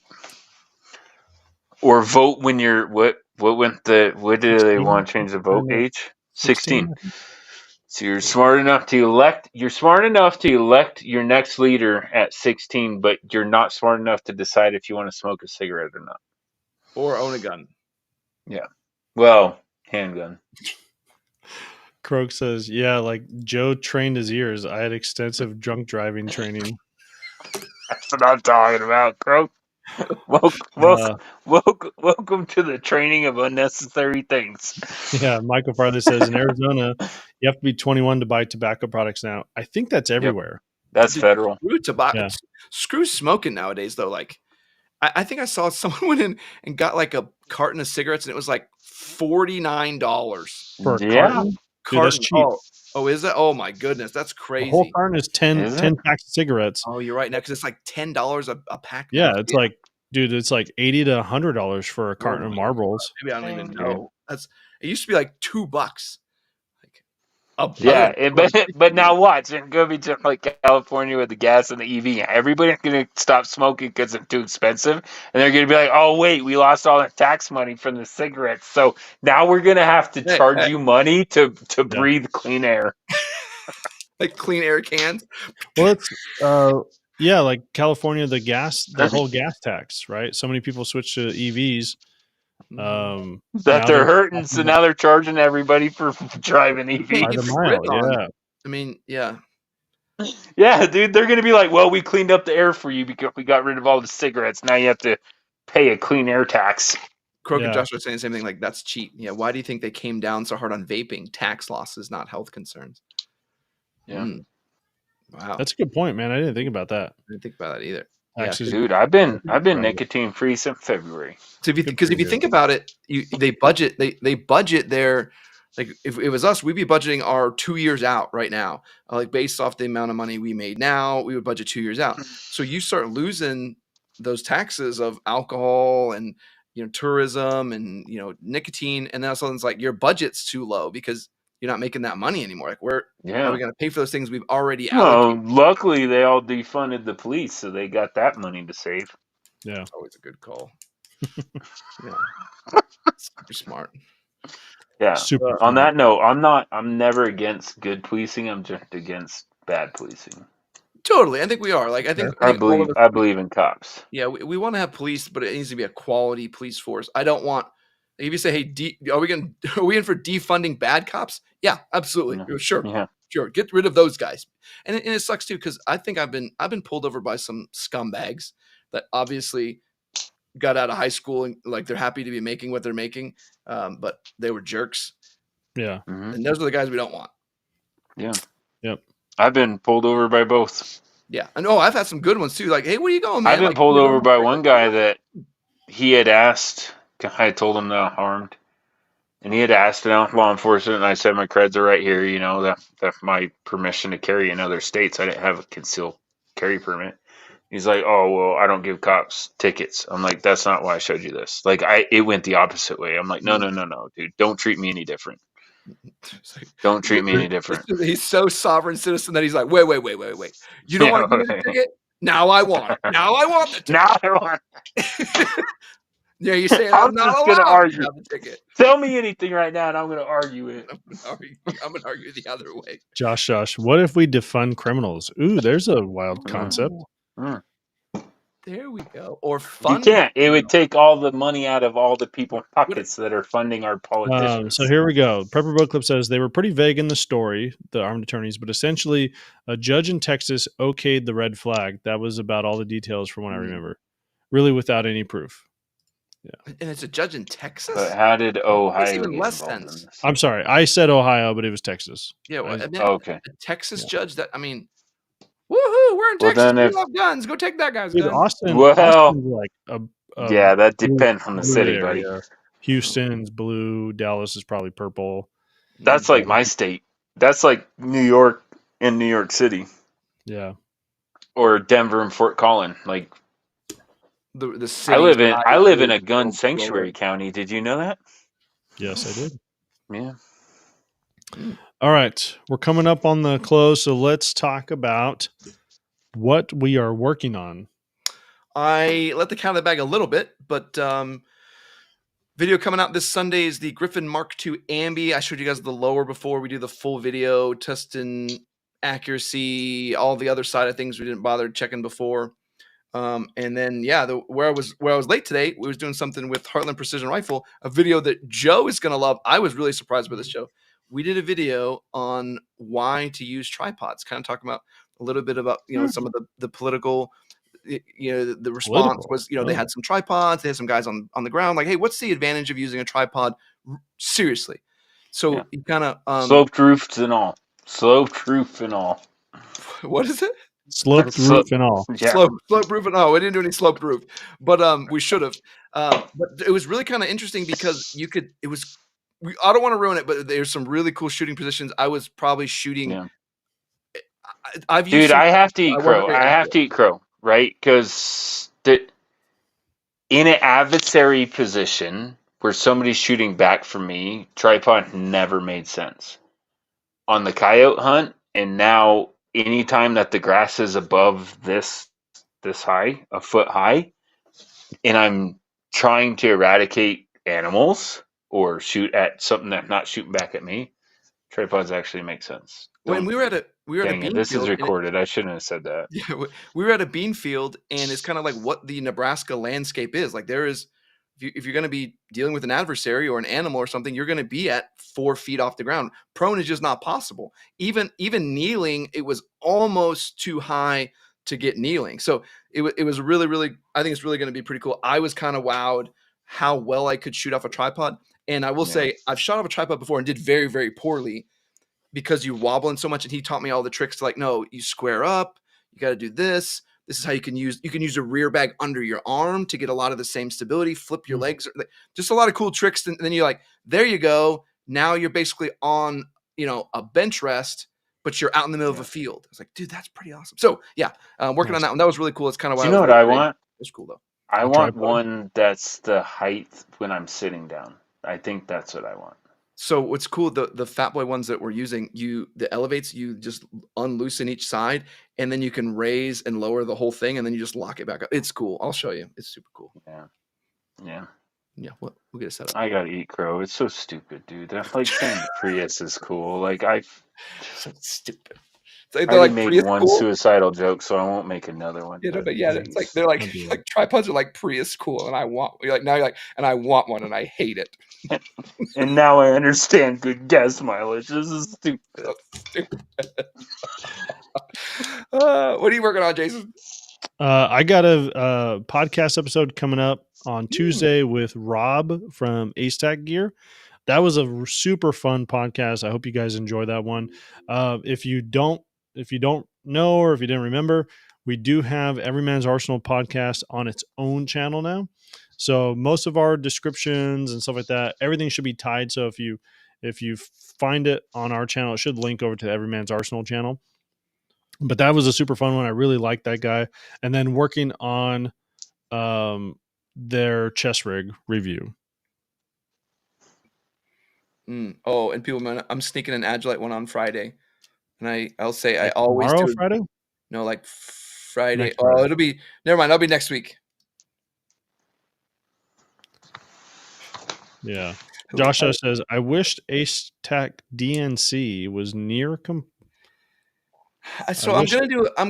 or vote when you're what do they want to change the vote age? 16. So you're smart enough to elect. You're smart enough to elect your next leader at 16, but you're not smart enough to decide if you want to smoke a cigarette or not, or own a gun. Yeah. Well, handgun. Croak says, yeah, like Joe trained his ears. I had extensive drunk driving training. That's what I'm talking about, Croak. Welcome to the training of unnecessary things. Yeah, Michael Farley says, in Arizona, you have to be 21 to buy tobacco products now. I think that's everywhere. Yep. That's federal. Screw tobacco. Yeah. Screw smoking nowadays, though. Like, I think I saw someone went in and got like a carton of cigarettes, and it was like $49 for a carton. Dude, that's carton. cheap. Oh, is it? Oh my goodness, that's The whole crazy. carton is 10 Is it? packs of cigarettes. Oh, you're right now because it's like $10 a pack. Yeah, now. it's like, dude, it's like $80 to $100 for a carton of my Marlboros. Maybe I don't even Dude. know. It used to be like $2. Like Yeah, but now watch. It's gonna be just like California with the gas and the EV. Everybody's gonna stop smoking because it's too expensive, and they're gonna be like, "Oh wait, we lost all our tax money from the cigarettes, so now we're gonna have to charge you money to breathe clean air." like clean air cans. Well, it's yeah, like California, the whole gas tax, right? So many people switch to EVs. That Now they're hurting, so now they're charging everybody for driving Can't by get the the mile. grid on. Yeah, I mean, yeah. Yeah, dude, they're gonna be like, "Well, we cleaned up the air for you because we got rid of all the cigarettes. Now you have to pay a clean air tax." Croak Yeah. and Josh are saying the same thing. Like, that's cheap. Yeah. Why do you think they came down so hard on vaping? Tax losses, not health concerns. Yeah. Wow. that's a good point, man. I didn't think about that. I didn't think about that either. Taxes, Dude, I've been Right. nicotine free since February. So because if you think about it, they budget their, like, if it was us, we'd be budgeting our 2 years out right now, like based off the amount of money we made now, we would budget 2 years out. So you start losing those taxes of alcohol and tourism and nicotine, and then all of a sudden it's like your budget's too low because you're not making that money anymore. Like, where are we going to pay for those things we've already allocated? Well, luckily they all defunded the police, so they got that money to save. Yeah, That's always a good call. Yeah, super smart. Yeah. super. On that note, I'm never against good policing. I'm just against bad policing. Totally, I think we are. Like, I think I all of us- believe in cops. Yeah, we want to have police, but it needs to be a quality police force. I don't want. If you say, "Hey, are we in for defunding bad cops?" Yeah, absolutely. Yeah. Sure, Yeah. sure. Get rid of those guys. And it sucks too because I think I've been pulled over by some scumbags that obviously got out of high school and like they're happy to be making what they're making, but they were jerks. Yeah, Mhm. And those are the guys we don't want. Yeah. Yep. I've been pulled over by both. Yeah, and I've had some good ones too. Like, hey, where you going, man? I've been Like, pulled over by one guy that he had asked. I told him that I'm armed, and he had asked law enforcement, and I said my creds are right here. That's my permission to carry in other states. I didn't have a concealed carry permit. He's like, "Oh well, I don't give cops tickets." I'm like, "That's not why I showed you this." Like, it went the opposite way. I'm like, "No, dude, don't treat me any different. Don't treat me any different." He's so sovereign citizen that he's like, wait. You don't want to give me the ticket? Now I want it. Now I want the ticket. Now I want. Yeah, you say I'm I'm not just gonna allowed argue. to have the ticket. Tell me anything right now, and I'm going to argue it. I'm gonna argue the other way. Josh, what if we defund criminals? Ooh, there's a wild concept. There we go. Or You fund. can't. It would take all the money out of all the people's pockets that are funding our politicians. So here we go. Prepper Book Club says they were pretty vague in the story, the armed attorneys, but essentially a judge in Texas okayed the red flag. That was about all the details from what I remember. Really without any proof. Yeah. And it's a judge in Texas? But how did Ohio Makes even get less involved in sense. this? I'm sorry. I said Ohio, but it was Texas. Yeah, well, I mean, Okay. a Texas judge that, I mean, woohoo, we're in Well, Texas. then We if- love guns. Go take that guy's Dude, gun. Austin's like a Yeah, that depends on the blue city, buddy. area. Houston's blue. Dallas is probably purple. That's like my state. That's like New York and New York City, Yeah. or Denver and Fort Collin. Like, The city. I live in a gun sanctuary county. Did you know that? Yes, I did. Yeah. All right. We're coming up on the close, so let's talk about what we are working on. I let the cat out of the bag a little bit, but video coming out this Sunday is the Griffin Mark II Ambi. I showed you guys the lower before. We do the full video, testing accuracy, all the other side of things we didn't bother checking before. And then, yeah, where I was late today, we was doing something with Heartland Precision Rifle, a video that Joe is going to love. I was really surprised by this, Joe. We did a video on why to use tripods, kind of talking about a little bit about, some of the political, the response was, they had some tripods, they had some guys on the ground, like, hey, what's the advantage of using a tripod? Seriously. So you kind of sloped roofs and all. Sloped roof and all. What is it? Sloped roof and all. Yeah. Slope roof and we didn't do any sloped roof, but we should have. But it was really kind of interesting because it was I don't want to ruin it, but there's some really cool shooting positions. I was probably shooting. Yeah. I've used Dude, some, I have to eat I wasn't crow. very I have accurate. to eat crow, right? Because in an adversary position where somebody's shooting back from me, tripod never made sense. On the coyote hunt, and now anytime that the grass is above this high, a foot high, and I'm trying to eradicate animals or shoot at something that's not shooting back at me, tripods actually make sense. When we were at a Dang it, bean this is field, and recorded. I shouldn't have said that. yeah, we were at a bean field, and it's kind of like what the Nebraska landscape is. Like there is, if you're going to be dealing with an adversary or an animal or something, you're going to be at 4 feet off the ground. Prone is just not possible. Even kneeling, it was almost too high to get kneeling. So it was really, really, I think it's really going to be pretty cool. I was kind of wowed how well I could shoot off a tripod. And I will say I've shot off a tripod before and did very, very poorly because you're wobbling so much. And he taught me all the tricks to like, no, you square up, you got to do this. This is how you can use a rear bag under your arm to get a lot of the same stability, flip your legs, just a lot of cool tricks. And then you're like, there you go. Now you're basically on, a bench rest, but you're out in the middle of a field. I was like, dude, that's pretty awesome. So yeah, working on that one. That was really cool. It's kind of why you know what I want? It's cool though. I want one that's the height when I'm sitting down. I think that's what I want. So what's cool, the Fat Boy ones that we're using, the elevates, you just unloosen each side, and then you can raise and lower the whole thing, and then you just lock it back up. It's cool. I'll show you. It's super cool. Yeah. We'll get it set up. I gotta eat crow. It's so stupid, dude. That's like saying Prius is cool. Like so stupid. I already made one suicidal joke, so I won't make another one. It's like they're like tripods are like Prius cool, and I want and I want one, and I hate it. And now I understand good gas mileage. This is stupid. What are you working on, Jason? I got a podcast episode coming up on Tuesday with Rob from HRT Gear. That was a super fun podcast. I hope you guys enjoy that one. If you don't know, or if you didn't remember, we do have Everyman's Arsenal podcast on its own channel now. So most of our descriptions and stuff like that, everything should be tied. So if you find it on our channel, it should link over to the Everyman's Arsenal channel. But that was a super fun one. I really liked that guy. And then working on their chest rig review. Oh, and people, I'm sneaking an Agilite one on Friday, and I'll say I always do. Friday? No, like Friday. Oh, it'll be never mind. It'll be next week. Yeah. Joshua says, I wished HRT DNC was near. So I'm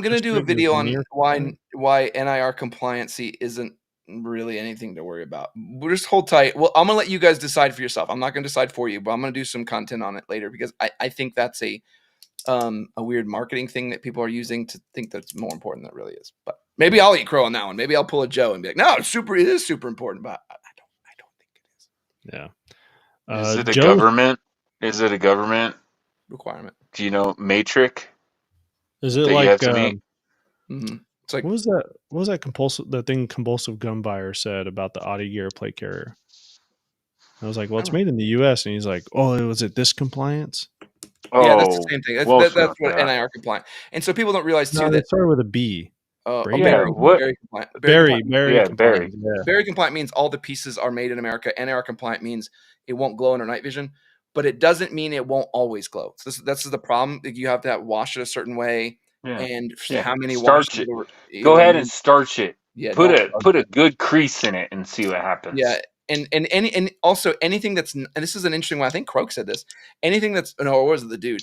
gonna do a video on why NIR compliancy isn't really anything to worry about. We'll just hold tight. Well, I'm gonna let you guys decide for yourself. I'm not gonna decide for you, but I'm gonna do some content on it later because I think that's a weird marketing thing that people are using to think that's more important than it really is. But maybe I'll eat crow on that one. Maybe I'll pull a Joe and be like, no, it is super important, but I don't think it is. Yeah. Is it a government? Is it a government requirement? Do you know Matrix? Is it like it's like what was that compulsive gun buyer said about the OTTE Gear plate carrier? I was like, well, it's made in the US, and he's like, oh, was it this compliance? Yeah, that's the same thing. That's what NIR compliant. And so people don't realize too that it started with a B. Berry compliant. Berry compliant. Berry compliant means all the pieces are made in America. NIR compliant means it won't glow under night vision, but it doesn't mean it won't always glow. So this is the problem. You have to wash it a certain way. Yeah. And how many starch it? Go ahead and starch it. Yeah, put a good crease in it and see what happens. Yeah, and also anything that's, and this is an interesting one. I think Croak said this. Anything that's or was it the dude?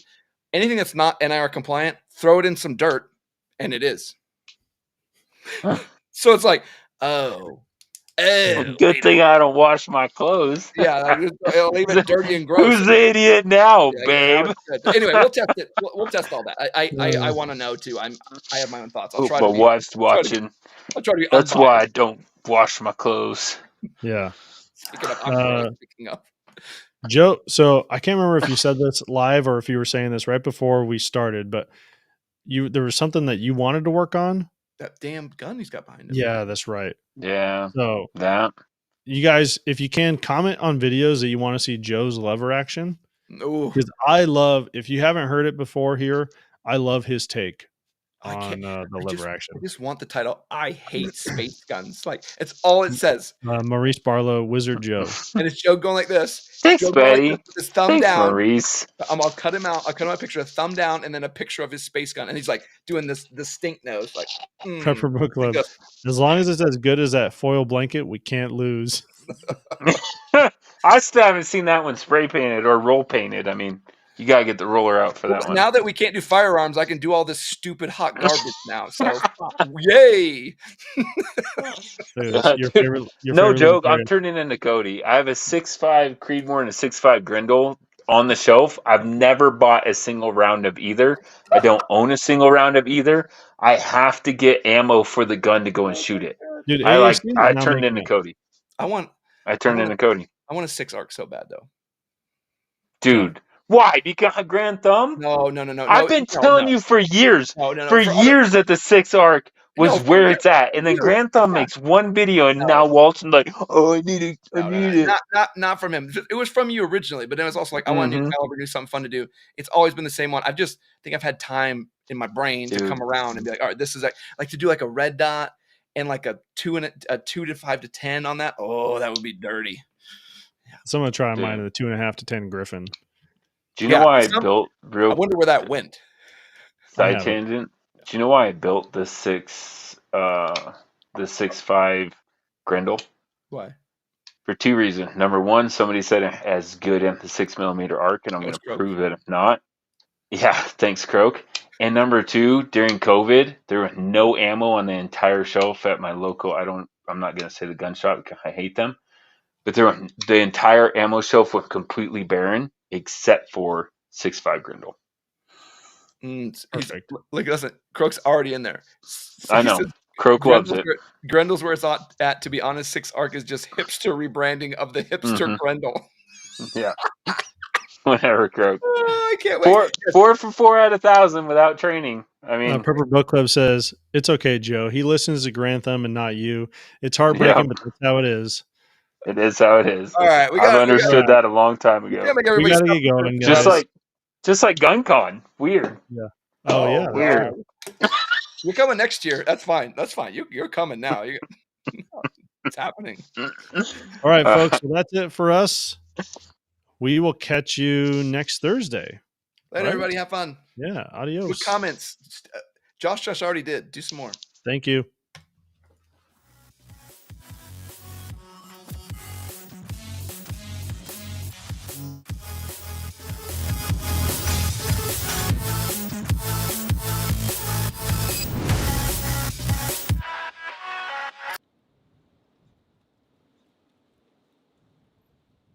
Anything that's not NIR compliant, throw it in some dirt, and it is. So it's like, good thing I don't wash my clothes. Yeah, I'll leave it dirty and gross. Who's the idiot now, babe? Anyway, we'll test it. We'll test all that. I want to know too. I have my own thoughts. I'll try to. My wife's watching. I'll try to be. That's why I don't wash my clothes. Yeah. Speaking up. Joe, so I can't remember if you said this live or if you were saying this right before we started, but there was something that you wanted to work on. That damn gun he's got behind him. Yeah, that's right. Yeah. So that you guys, if you can, comment on videos that you want to see Joe's lever action. Ooh, Because I love, if you haven't heard it before here, I love his take I on can't. the lever I action. just want the title. I hate space guns. Like it's all it says. Maurice Barlow, Wizard Joe. And it's Joe going like this. Thanks, Joe going like this Betty. with his thumb Thanks, down. Maurice. I'll cut him out. I'll cut him out a picture, a thumb down, and then a picture of his space gun. And he's like doing this stink nose, like Prepper Book Club. goes, As long as it's as good as that foil blanket, we can't lose. I still haven't seen that one spray painted or roll painted. I mean, you gotta get the roller out for that one. Now that we can't do firearms, I can do all this stupid hot garbage now. So yay! Dude, your favorite No joke, I'm libertarian. turning into Cody. I have a 6.5 Creedmoor and a 6.5 Grendel on the shelf. I've never bought a single round of either. I don't own a single round of either. I have to get ammo for the gun to go and shoot it. Dude, I AAC is now turned making into it. Cody. I turned into Cody. I want a 6 arc so bad though. Dude, why? Because of Grand Thumb? No. I've been telling you for years. No. For years that the 6 arc was No, where it's at. And then Grand Thumb makes one video and now Walton's like, oh, I need it. I need it. Not from him. It was from you originally, but then it was also like, I want a new caliber, do something fun to do. It's always been the same one. I just think I've had time in my brain to come around and be like, all right, this is like to do like a red dot and like a 2 to 5 to 10 on that. Oh, that would be dirty. So I'm gonna try mine in the 2.5 to 10 Griffin. Do you know why I built I wonder where that went. Side tangent. Do you know why I built the 6.5 Grendel? Why? For 2 reasons. Number one, somebody said it has good in the 6mm arc, and I'm going to prove it if not. Yeah, thanks, Croak. And number 2, during COVID, there was no ammo on the entire shelf at my local. I'm not going to say the gun shop because I hate them, but the entire ammo shelf was completely barren except for 6.5 Grendel. Perfect. Look, listen, Croak's already in there. I know. Croak loves it. Grendel's where it's at. To be honest, 6 arc is just hipster rebranding of the hipster Grendel. Yeah. Whatever, Croak. Oh, I can't wait. 4 for 4 out of 1,000 without training. I mean, Purple Book Club says it's okay, Joe. He listens to Grand Thumb and not you. It's heartbreaking, but that's how it is. It is how it is. All right, I've understood that a long time ago. We gotta get going, guys. Just like GunCon. Weird. Yeah. Oh yeah. Weird. You're coming next year. That's fine. You're coming now. It's happening. All right, folks. So that's it for us. We will catch you next Thursday. Let everybody have fun. Yeah. Adios. Good comments. Josh already did. Do some more. Thank you.